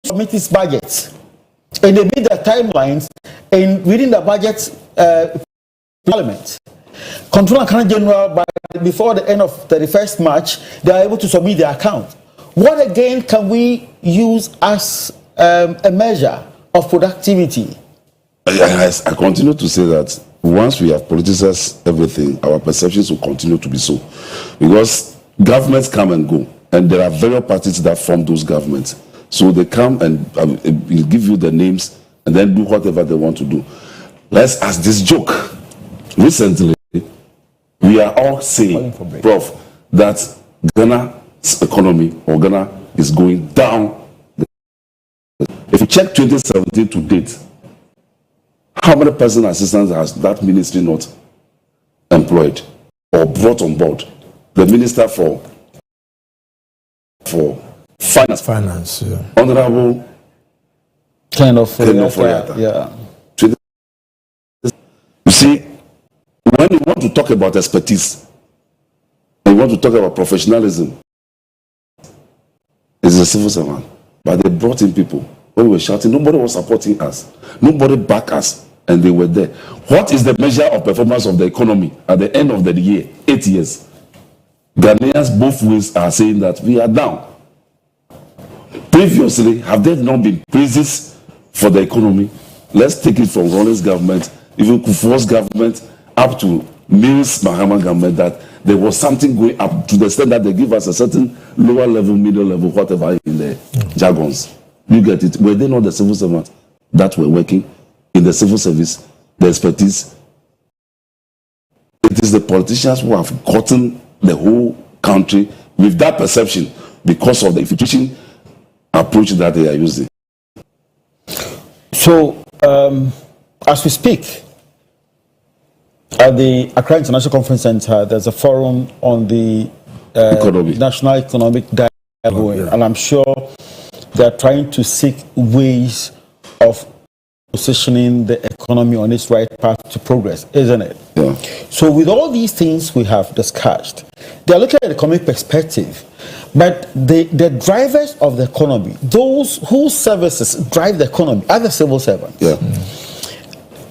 submits its budget, and they meet the timelines, and within the budget, Parliament, Controller Accountant General, before the end of 31st March, they are able to submit their account. What again can we use as a measure of productivity? Yes, I continue to say that once we have politicized everything, our perceptions will continue to be so. Because governments come and go, and there are various parties that form those governments. So they come and will give you the names and then do whatever they want to do. Let's ask this joke. Recently, we are all saying, Prof, that Ghana's economy or Ghana is going down. If you check 2017 to date, how many personal assistants has that ministry not employed or brought on board? The minister for finance, Yeah. Honorable Kind of, yeah. You see, when you want to talk about expertise, and you want to talk about professionalism, it's a civil servant. But they brought in people. When we were shouting, nobody was supporting us. Nobody backed us, and they were there. What is the measure of performance of the economy at the end of the year? 8 years. Ghanaians both ways are saying that we are down. Previously, have there not been praises for the economy? Let's take it from Rawlings government, even Kufuor's government, up to Mills Mahama government, that there was something going up to the extent that they give us a certain lower level, middle level, whatever in the jargons. You get it? Were they not the civil servants that were working in the civil service, the expertise? It is the politicians who have gotten the whole country with that perception because of the infiltration approach that they are using. So, as we speak, at the Accra International Conference Center, there's a forum on the national economic dialogue, and I'm sure they're trying to seek ways of positioning the economy on its right path to progress, isn't it? Yeah. So with all these things we have discussed, they're looking at the economic perspective, but the drivers of the economy, those whose services drive the economy, are the civil servants. Yeah.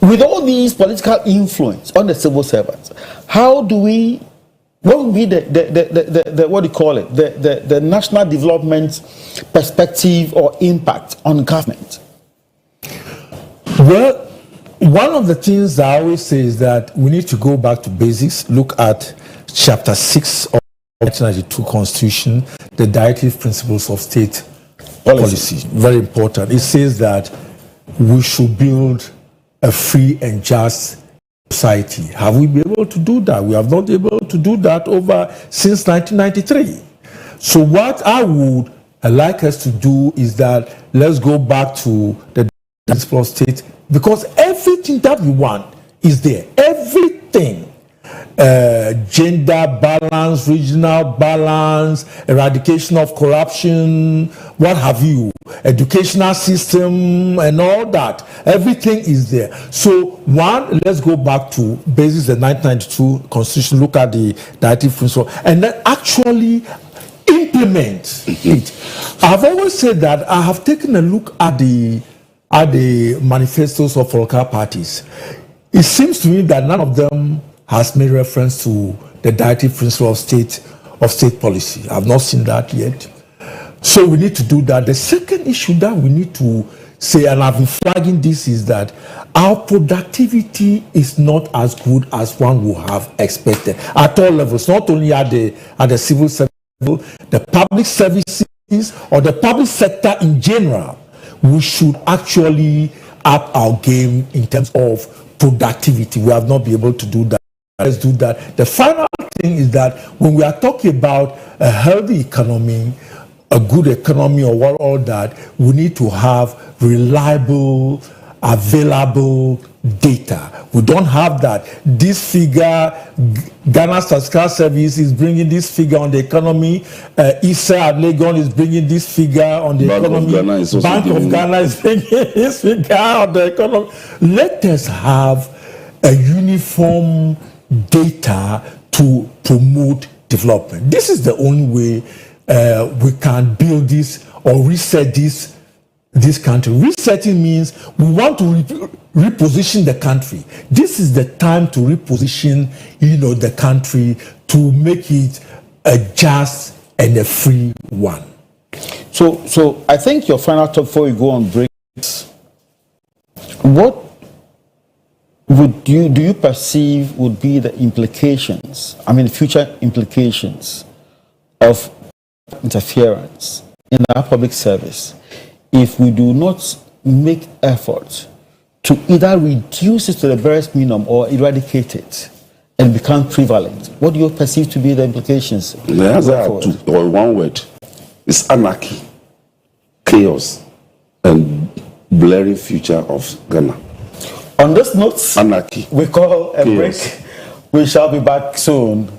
With all these political influence on the civil servants, how do we, what would be the what do you call it, the national development perspective or impact on government? Well, one of the things that I always say is that we need to go back to basics, look at chapter 6 of the 1992 Constitution, the directive principles of state policy. Very important. It says that we should build a free and just society. Have we been able to do that? We have not been able to do that since 1993. So what I would like us to do is that let's go back to the principle of state, because everything that we want is there. Everything. Gender balance, regional balance, eradication of corruption, what have you, educational system and all that. Everything is there. So one, let's go back to basis the 1992 Constitution, look at the directive principle, and then actually implement it. I've always said that I have taken a look at the manifestos of political parties. It seems to me that none of them has made reference to the directive principle of state policy. I've not seen that yet. So we need to do that. The second issue that we need to say, and I've been flagging this, is that our productivity is not as good as one would have expected at all levels, not only at the civil service level, the public services or the public sector in general. We should actually up our game in terms of productivity. We have not been able to do that. Let's do that. The final thing is that when we are talking about a healthy economy, a good economy, or what all that, we need to have reliable, available data. We don't have that. This figure, Ghana Statistical Service is bringing this figure on the economy. ISA at Legon is bringing this figure on the economy. Bank of Ghana is bringing this figure on the economy. Let us have a uniform data to promote development. This is the only way we can build this or reset this country. Resetting means we want to reposition the country. This is the time to reposition, the country, to make it a just and a free one. So I think your final thought before we go on break is, what do you perceive would be the implications, future implications of interference in our public service if we do not make effort to either reduce it to the barest minimum or eradicate it and become prevalent? What do you perceive to be the implications? The answer or one word is anarchy, chaos, and blurring future of Ghana. On this note, anarchy, we call a chaos. break. We shall be back soon.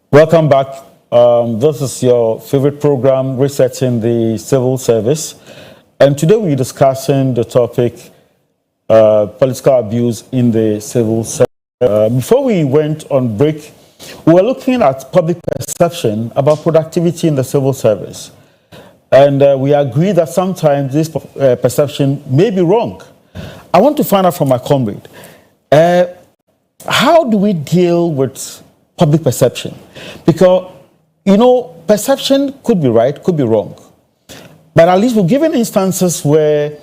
Welcome back. This is your favorite program, Researching the Civil Service. And today we're discussing the topic, political abuse in the civil service. Before we went on break, we were looking at public perception about productivity in the civil service. And we agree that sometimes this perception may be wrong. I want to find out from my comrade, how do we deal with public perception? Because, you know, perception could be right, could be wrong. But at least we're given instances where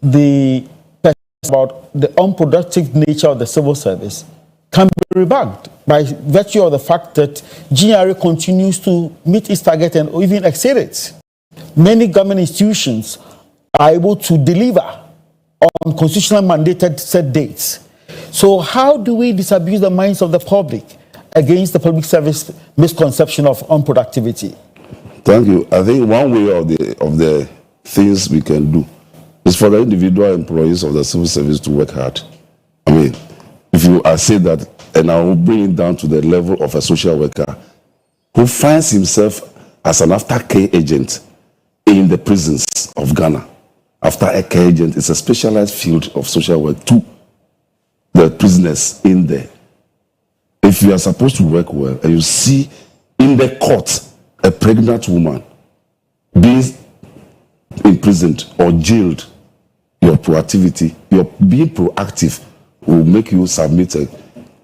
the perception about the unproductive nature of the civil service can be rebugged by virtue of the fact that GRA continues to meet its target and even exceed it. Many government institutions are able to deliver on constitutionally mandated set dates. So how do we disabuse the minds of the public against the public service misconception of unproductivity? Thank you. I think one way of the things we can do is for the individual employees of the civil service to work hard. I mean, if you say that, and I will bring it down to the level of a social worker who finds himself as an aftercare agent in the prisons of Ghana. Aftercare agent is a specialized field of social work to the prisoners in there. If you are supposed to work well and you see in the court a pregnant woman being imprisoned or jailed, your proactivity, your being proactive will make you submit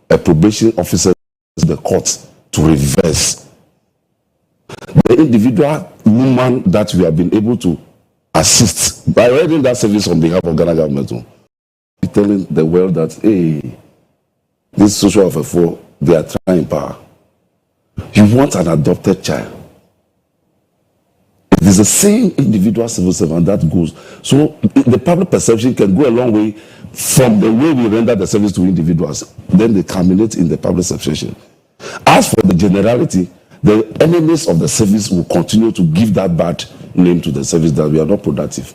a probation officer to the court to reverse. The individual woman that we have been able to assist by rendering that service on behalf of Ghana government, telling the world that, hey, this social welfare for they are trying power. You want an adopted child. It is the same individual civil servant that goes. So the public perception can go a long way from the way we render the service to individuals. Then they culminate in the public perception. As for the generality, the enemies of the service will continue to give that bad name to the service that we are not productive.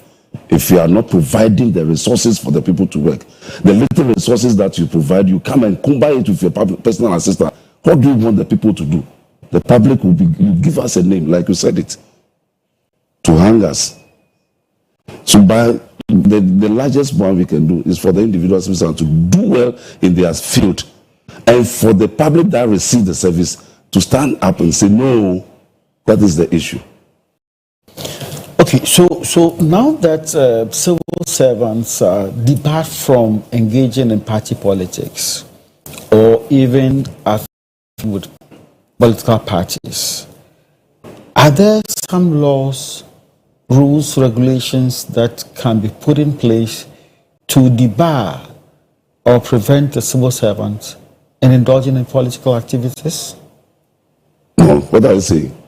If you are not providing the resources for the people to work, the little resources that you provide, you come and combine it with your personal assistant. What do you want the people to do? The public will give us a name, like you said it, to hang us. So by the largest one we can do is for the individual citizen to do well in their field, and for the public that receive the service to stand up and say, no, that is the issue. Okay, so now that civil servants depart from engaging in party politics or even with political parties, are there some laws, rules, regulations that can be put in place to debar or prevent the civil servants in indulging in political activities? No, what are you saying?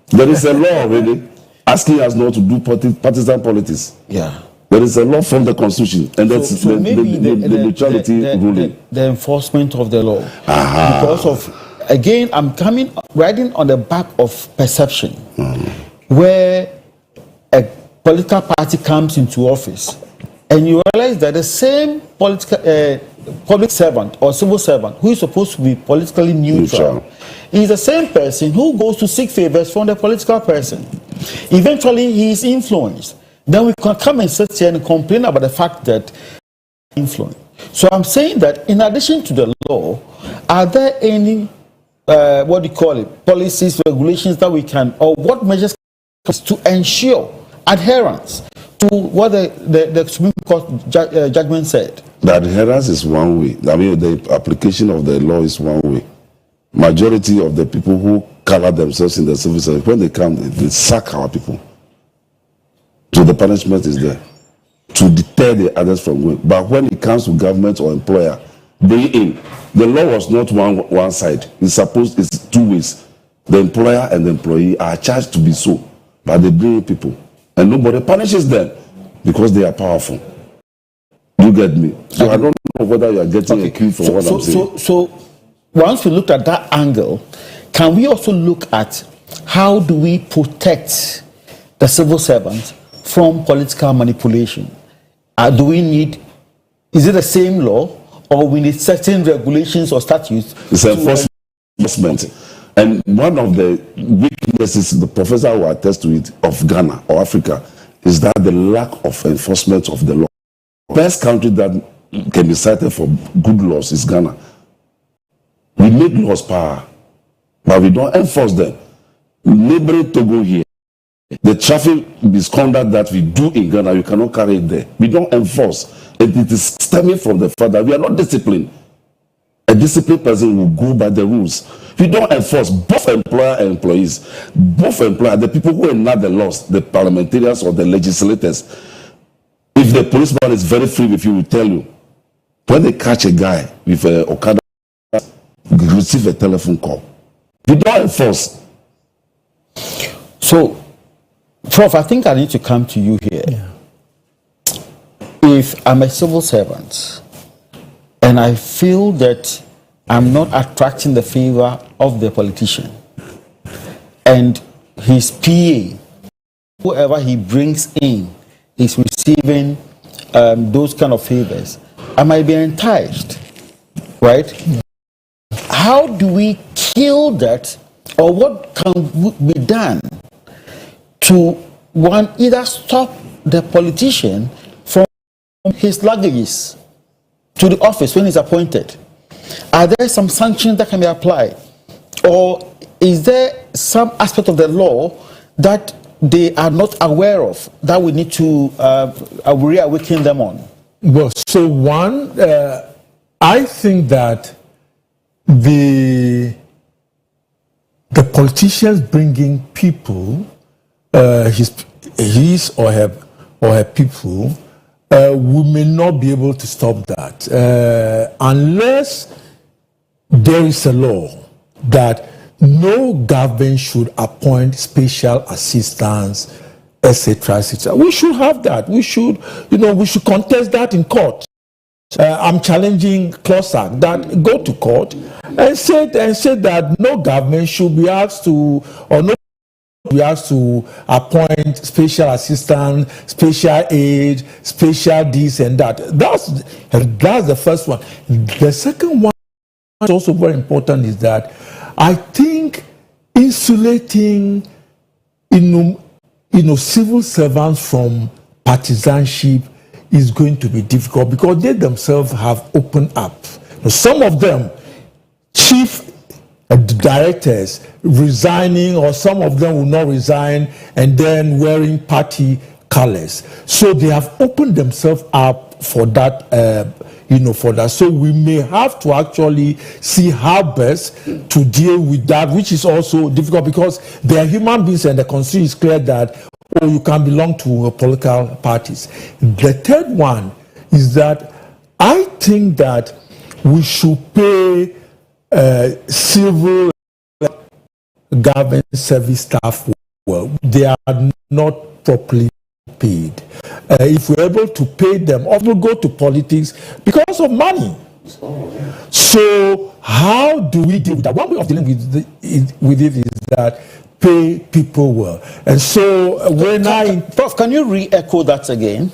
There is a law already asking us not to do partisan politics. Yeah. There is a law from the Constitution, and that's So the neutrality ruling. The enforcement of the law. Because of, again, I'm riding on the back of perception, where a political party comes into office, and you realize that the same public servant or civil servant who is supposed to be politically neutral is the same person who goes to seek favors from the political person. Eventually, he is influenced. Then we can come and sit here and complain about the fact that influence. So I'm saying that in addition to the law, are there any, policies, regulations that we can, or what measures to ensure adherence to what the Supreme Court judgment said? The adherence is one way. I mean, the application of the law is one way. Majority of the people who cover themselves in the civil service, when they come, they sack our people. So the punishment is there to deter the others from going. But when it comes to government or employer, bring in. The law was not one side. It's two ways. The employer and the employee are charged to be so, but they bring in people, and nobody punishes them because they are powerful. You get me? So I don't know whether you are getting a cue from what I'm saying. So once we looked at that angle, can we also look at how do we protect the civil servants from political manipulation? Do we need Is it the same law, or we need certain regulations or statutes? It's enforcement. And one of the weaknesses, the professor will attest to it, of Ghana or Africa, is that the lack of enforcement of the law. Best country that can be cited for good laws is Ghana. We make laws power, but we don't enforce them. Neighboring Togo here, the traffic misconduct that we do in Ghana, you cannot carry it there. We don't enforce. And it is stemming from the fact that we are not disciplined. A disciplined person will go by the rules. We don't enforce. Both employer and employees, the people who enact the laws, the parliamentarians or the legislators. If the policeman is very free with you, will tell you, when they catch a guy with a Okada, receive a telephone call. We don't enforce. So, Prof, I think I need to come to you here. Yeah. If I'm a civil servant and I feel that I'm not attracting the favor of the politician, and his PA, whoever he brings in, is receiving those kind of favors, I might be enticed, right? Yeah. How do we kill that, or what can be done to, one, either stop the politician from his luggages to the office when he's appointed? Are there some sanctions that can be applied? Or is there some aspect of the law that they are not aware of that we need to reawaken them on? Well, so one, I think that the politicians bringing people, his or her people, we may not be able to stop that unless there is a law that no government should appoint special assistants, etc., etc. We should have that. We should contest that in court. I'm challenging CLOG that go to court and say that no government should be asked to, or no be asked to appoint special assistant, special aid, special this and that. That's the first one. The second one, that's also very important, is that I think insulating civil servants from partisanship is going to be difficult, because they themselves have opened up. Some of them, chief directors, resigning, or some of them will not resign and then wearing party colors. So they have opened themselves up for that, for that. So we may have to actually see how best to deal with that, which is also difficult, because they are human beings, and the constitution is clear that you can belong to political parties. The third one is that I think that we should pay civil government service staff well. They are not properly paid. If we're able to pay them, or we'll go to politics because of money. So how do we deal with that? One way of dealing with it is that pay people well. And so Prof, can you re-echo that again?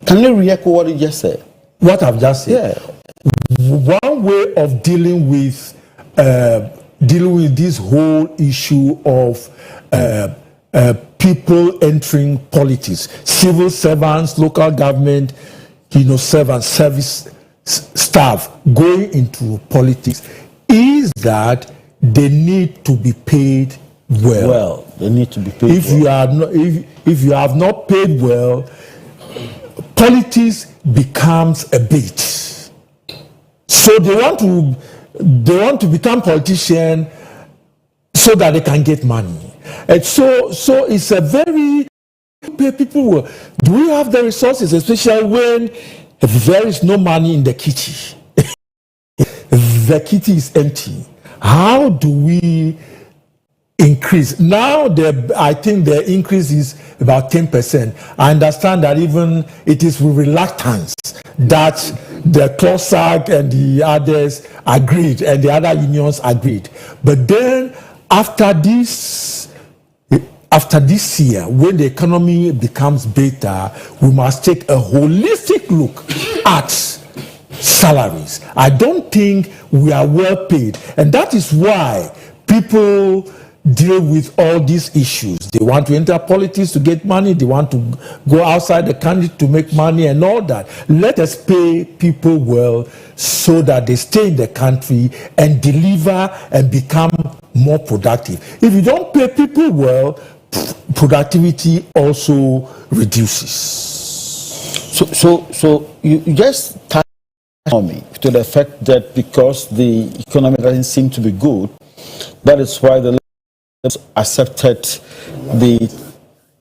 Can you re-echo what you just said? What I've just said? Yeah. One way of dealing with this whole issue of people entering politics, civil servants, local government, servants, service staff going into politics, is that they need to be paid well. They need to be paid if you have not paid well, politics becomes a bait. So they want to become politicians so that they can get money. And so it's a very pay people well. Do we have the resources, especially when there is no money in the kitty? The kitty is empty. How do we increase? Now, I think the increase is about 10%. I understand that even it is with reluctance that the CLOG and the others agreed, and the other unions agreed. But then, after this after this year, when the economy becomes better, we must take a holistic look at salaries. I don't think we are well paid, and that is why people deal with all these issues. They want to enter politics to get money, they want to go outside the country to make money and all that. Let us pay people well so that they stay in the country and deliver and become more productive. If you don't pay people well, productivity also reduces. So you just touched on me to the fact that because the economy doesn't seem to be good, that is why the accepted the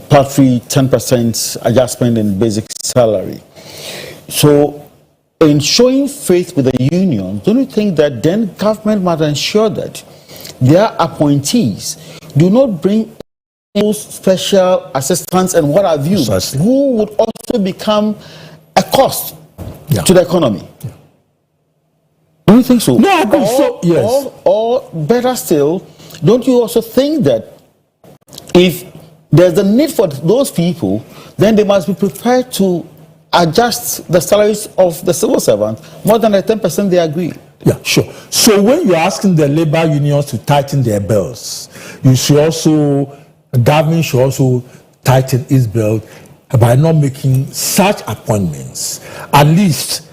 paltry 10% adjustment in basic salary. So in showing faith with the union, don't you think that then government must ensure that their appointees do not bring those special assistants and what have you, who would also become a cost to the economy? Do you think so? No, I agree. So, yes. Or better still, don't you also think that if there's a need for those people, then they must be prepared to adjust the salaries of the civil servants more than the 10% they agree? Yeah, sure. So when you're asking the labor unions to tighten their belts, government should also tighten its belt by not making such appointments, at least,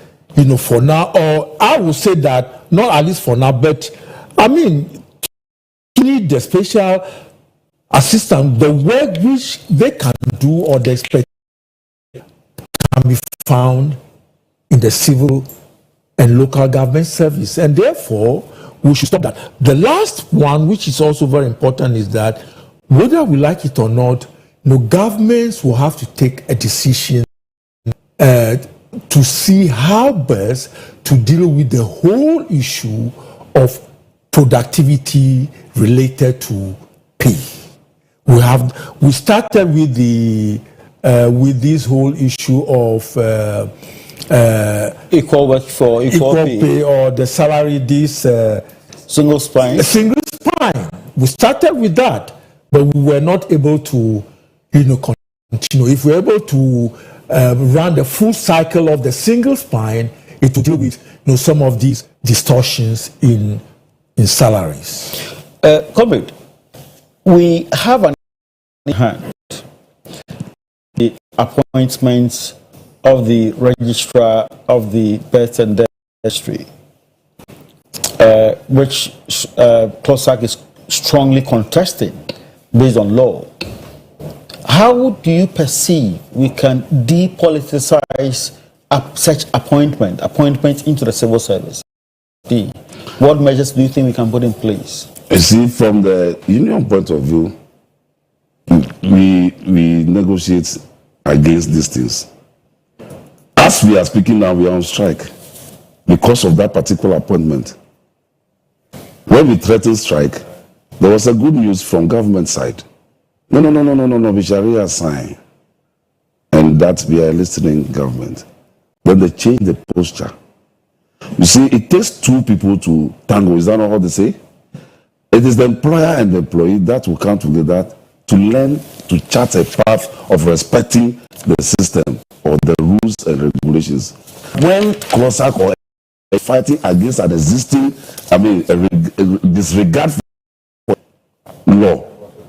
for now. Or I would say that not at least for now, but I mean, need the special assistant, the work which they can do or the expect can be found in the civil and local government service, and therefore we should stop that. The last one, which is also very important, is that whether we like it or not, governments will have to take a decision to see how best to deal with the whole issue of productivity related to pay. We started with with this whole issue of equal work for equal pay, or the salary, this single spine. We started with that, but we were not able to, continue. If we're able to run the full cycle of the single spine, it will deal with some of these distortions in salaries. Comrade, we have an hand the appointments of the registrar of the birth and death registry, which CLOG is strongly contesting based on law. How do you perceive we can depoliticize such appointments into the civil service? What measures do you think we can put in place? You see, from the union point of view, we negotiate against these things. As we are speaking now, we are on strike because of that particular appointment. When we threatened strike, there was a good news from government side. No, we shall reassign. And that we are listening government. Then they change the posture. You see, it takes two people to tango. Is that not how they say? It is the employer and the employee that will come together to learn to chart a path of respecting the system or the rules and regulations. When CLOG or fighting against an existing, disregard for law,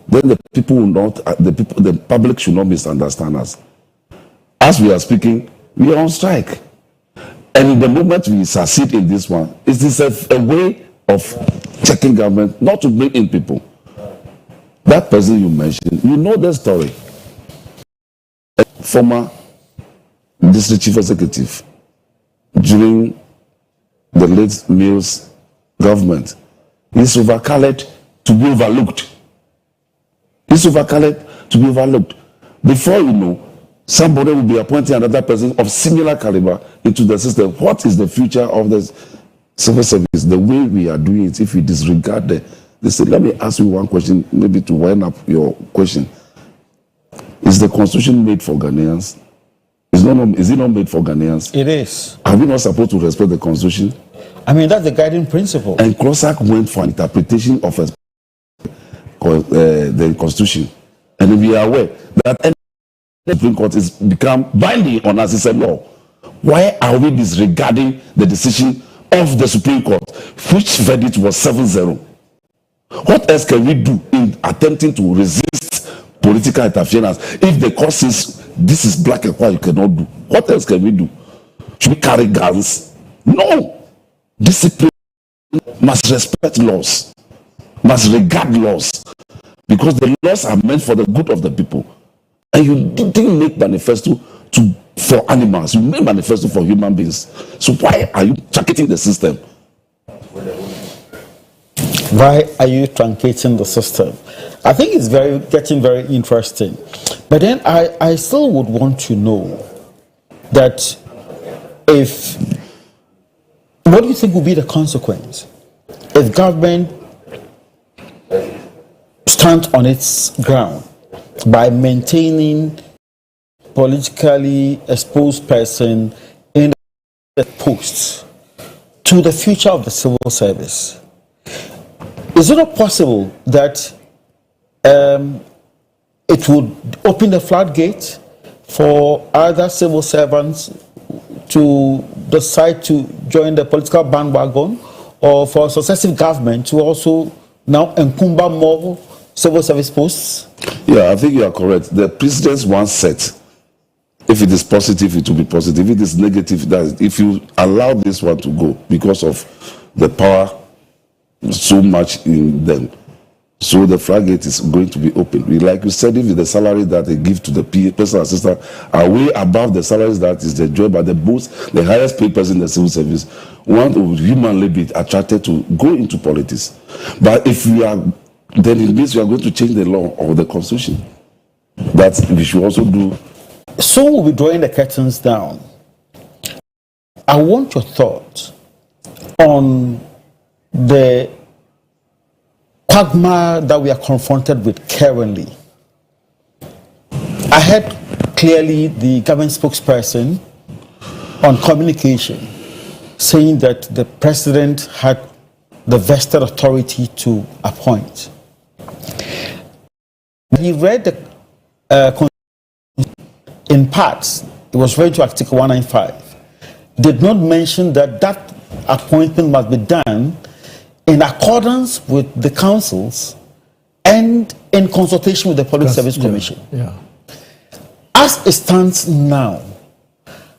then the people will not, the public should not misunderstand us. As we are speaking, we are on strike. And the moment we succeed in this one, it is a way of checking government not to bring in people. That person you mentioned, you know the story. A former district chief executive during the late Mills government is overcolored to be overlooked. Before you know, somebody will be appointing another person of similar caliber into the system. What is the future of the civil service? The way we are doing it, if we disregard they say, let me ask you one question, maybe to wind up your question. Is the constitution made for Ghanaians? Is it not made for Ghanaians? It is. Are we not supposed to respect the constitution? That's the guiding principle. And CLOG went for an interpretation of the constitution. And we are aware that any Supreme Court is become binding on us as a law. Why are we disregarding the decision of the Supreme Court, which verdict was 7-0? What else can we do in attempting to resist political interference if the court says this is black and white, you cannot do? What else can we do? Should we carry guns? No. Discipline must respect laws, must regard laws, because the laws are meant for the good of the people. And you didn't make manifesto for animals, you made manifesto for human beings. So why are you truncating the system? Why are you truncating the system? I think it's getting very interesting. But then I still would want to know that what do you think will be the consequence if government stands on its ground by maintaining politically exposed person in the post to the future of the civil service? Is it not possible that it would open the floodgate for other civil servants to decide to join the political bandwagon, or for successive government to also now encumber more civil service posts? Yeah, I think you are correct. The precedents once set, if it is positive, it will be positive. If it is negative, that is, if you allow this one to go because of the power so much in them, so the floodgate is going to be open. Like you said, if the salary that they give to the personal assistant are way above the salaries that is enjoyed by the highest paid person in the civil service, one would humanly be attracted to go into politics. But if we are, then it means we are going to change the law or the constitution. That we should also do. So we'll be drawing the curtains down. I want your thoughts on the quagmire that we are confronted with currently. I heard clearly the government spokesperson on communication saying that the president had the vested authority to appoint. He read the in parts, it was referring to Article 195, did not mention that that appointment must be done in accordance with the councils and in consultation with the Public Service Commission. Yeah. As it stands now,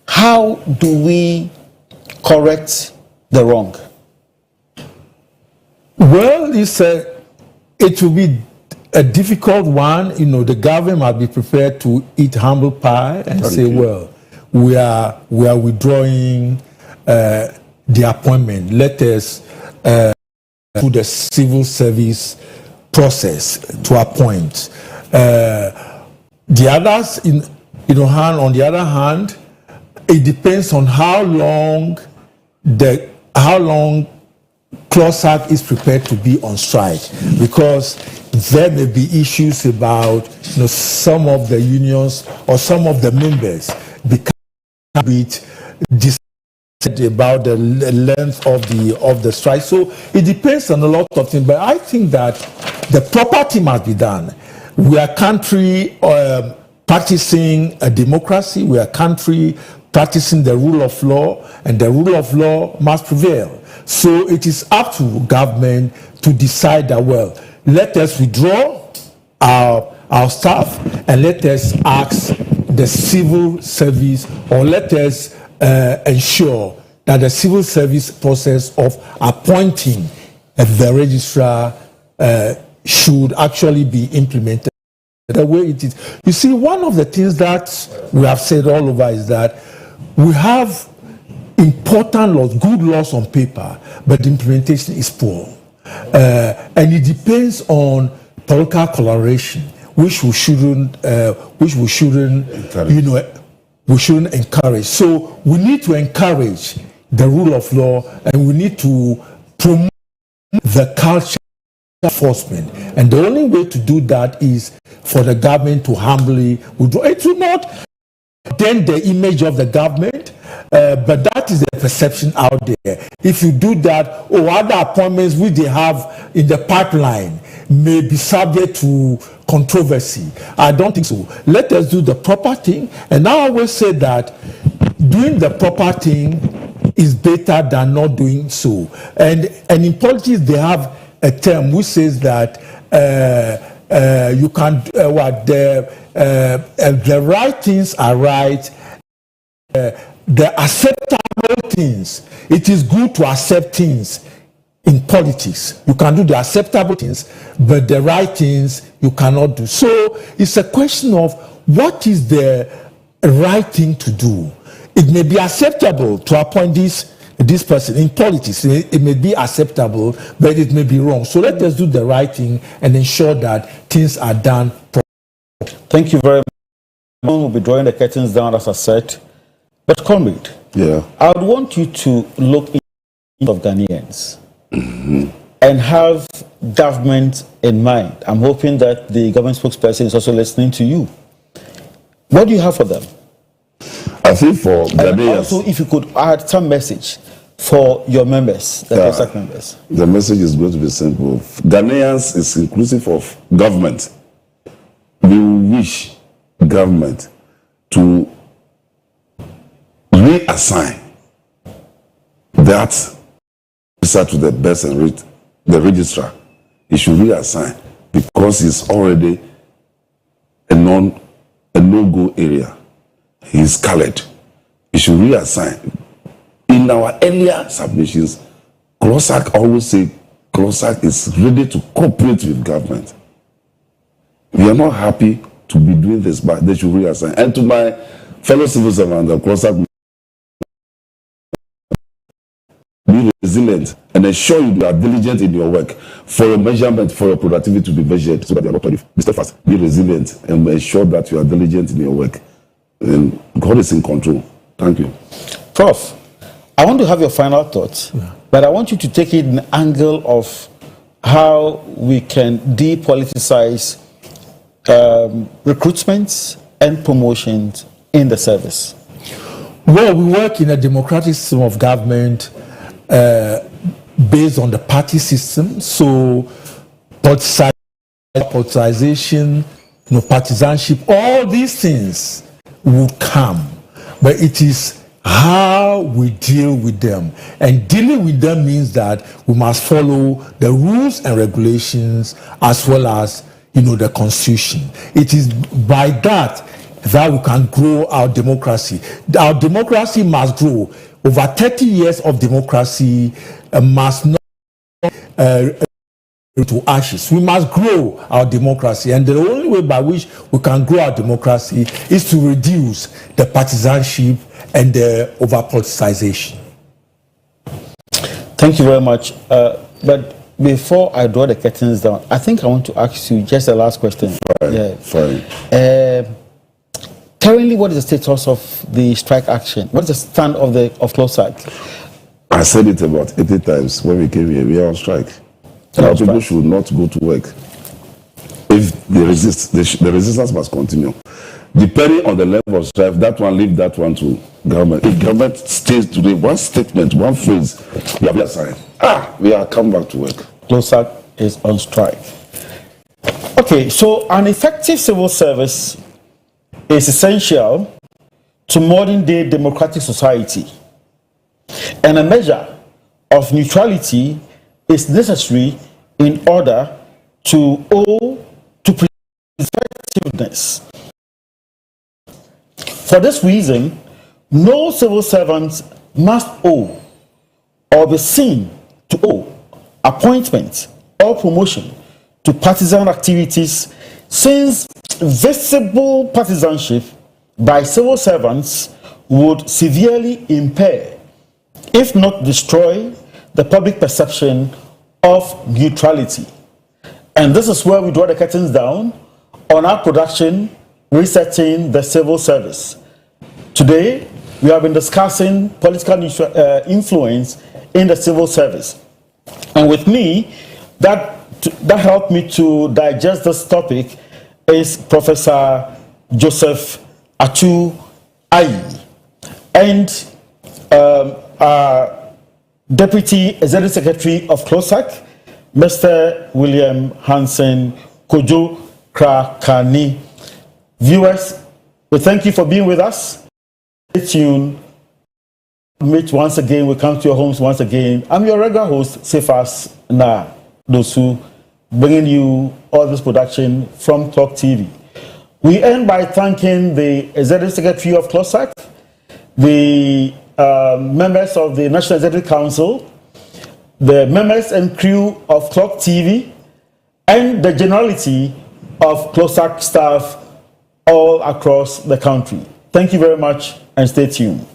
how do we correct the wrong? Well, it will be a difficult one. You know, the government must be prepared to eat humble pie and say, well, we are withdrawing the appointment. Let us to the civil service process to appoint. The others, on the other hand, it depends on how long CLOG is prepared to be on strike, because there may be issues about some of the unions or some of the members become a bit decided about the length of the strike. So it depends on a lot of things, but I think that the property must be done. We are a country practicing a democracy. We are a country practicing the rule of law, and the rule of law must prevail. So it is up to government to decide that, well, let us withdraw our staff and let us ask the civil service, or let us ensure that the civil service process of appointing the registrar should actually be implemented the way it is. You see, one of the things that we have said all over is that we have important laws, good laws on paper, but the implementation is poor. And it depends on political collaboration, which we shouldn't encourage. So we need to encourage the rule of law, and we need to promote the culture of enforcement. And the only way to do that is for the government to humbly withdraw. It will not dent the image of the government, but that is the perception out there. If you do that, or other appointments which they have in the pipeline, may be subject to controversy. I don't think so. Let us do the proper thing. And I always say that doing the proper thing is better than not doing so. And in politics, they have a term which says that you can the right things are right. The acceptable things. It is good to accept things in politics. You can do the acceptable things, but the right things you cannot do. So it's a question of what is the right thing to do. It may be acceptable to appoint this person in politics. It may be acceptable, but it may be wrong. So let us do the right thing and ensure that things are done properly. Thank you very much. We'll be drawing the curtains down, as I said. But comrade, I would want you to look into of Ghanaians and have government in mind. I'm hoping that the government spokesperson is also listening to you. What do you have for them? I think for Ghanaians. And also, if you could add some message for your members, the CLOG members. The message is going to be simple. Ghanaians is inclusive of government. We wish government to reassign that to the best and the registrar. He should reassign because he's already a no-go area. He's colored. He should reassign. In our earlier submissions, CLOG always say CLOG is ready to cooperate with government. We are not happy to be doing this, but they should reassign. And to my fellow civil servants, the CLOG, be resilient and ensure you are diligent in your work for your measurement, for your productivity to be measured so that you are not productive. Be steadfast, be resilient, and ensure that you are diligent in your work. And God is in control. Thank you. Prof, I want to have your final thoughts, but I want you to take it in the angle of how we can depoliticize recruitments and promotions in the service. Well, we work in a democratic system of government based on the party system. So politicization, partisanship, all these things will come. But it is how we deal with them. And dealing with them means that we must follow the rules and regulations as well as, the Constitution. It is by that we can grow our democracy. Our democracy must grow. Over 30 years of democracy must not to ashes. We must grow our democracy, and the only way by which we can grow our democracy is to reduce the partisanship and the over-politicization. Thank you very much. But before I draw the curtains down, I think I want to ask you just the last question. Fine. Currently, what is the status of the strike action? What is the stand of CLOG? I said it about 80 times when we came here. We are on strike. Our people should not go to work. If they resist, the resistance must continue. Depending on the level of strife, that one leave that one to government. If government stays today, one statement, one phrase, we have assigned. We are come back to work. CLOG is on strike. Okay, so an effective civil service is essential to modern day democratic society, and a measure of neutrality is necessary in order to effectiveness. For this reason, no civil servant must owe or be seen to owe appointment or promotion to partisan activities, since visible partisanship by civil servants would severely impair, if not destroy, the public perception of neutrality. And this is where we draw the curtains down on our production, Resetting the Civil Service. Today, we have been discussing political influence in the civil service. And with me, that helped me to digest this topic is Professor Joseph Atu Ayi, and Deputy Executive Secretary of CLOG, Mr. William Hansen Kojo Krakani. Viewers, we thank you for being with us. Stay tuned. Meet once again. We come to your homes once again. I'm your regular host, Cephas Na Dosu, bringing you all this production from CLOG TV. We end by thanking the Executive Secretary of CLOSAC, the members of the National Executive Council, the members and crew of CLOG TV, and the generality of CLOSAC staff all across the country. Thank you very much and stay tuned.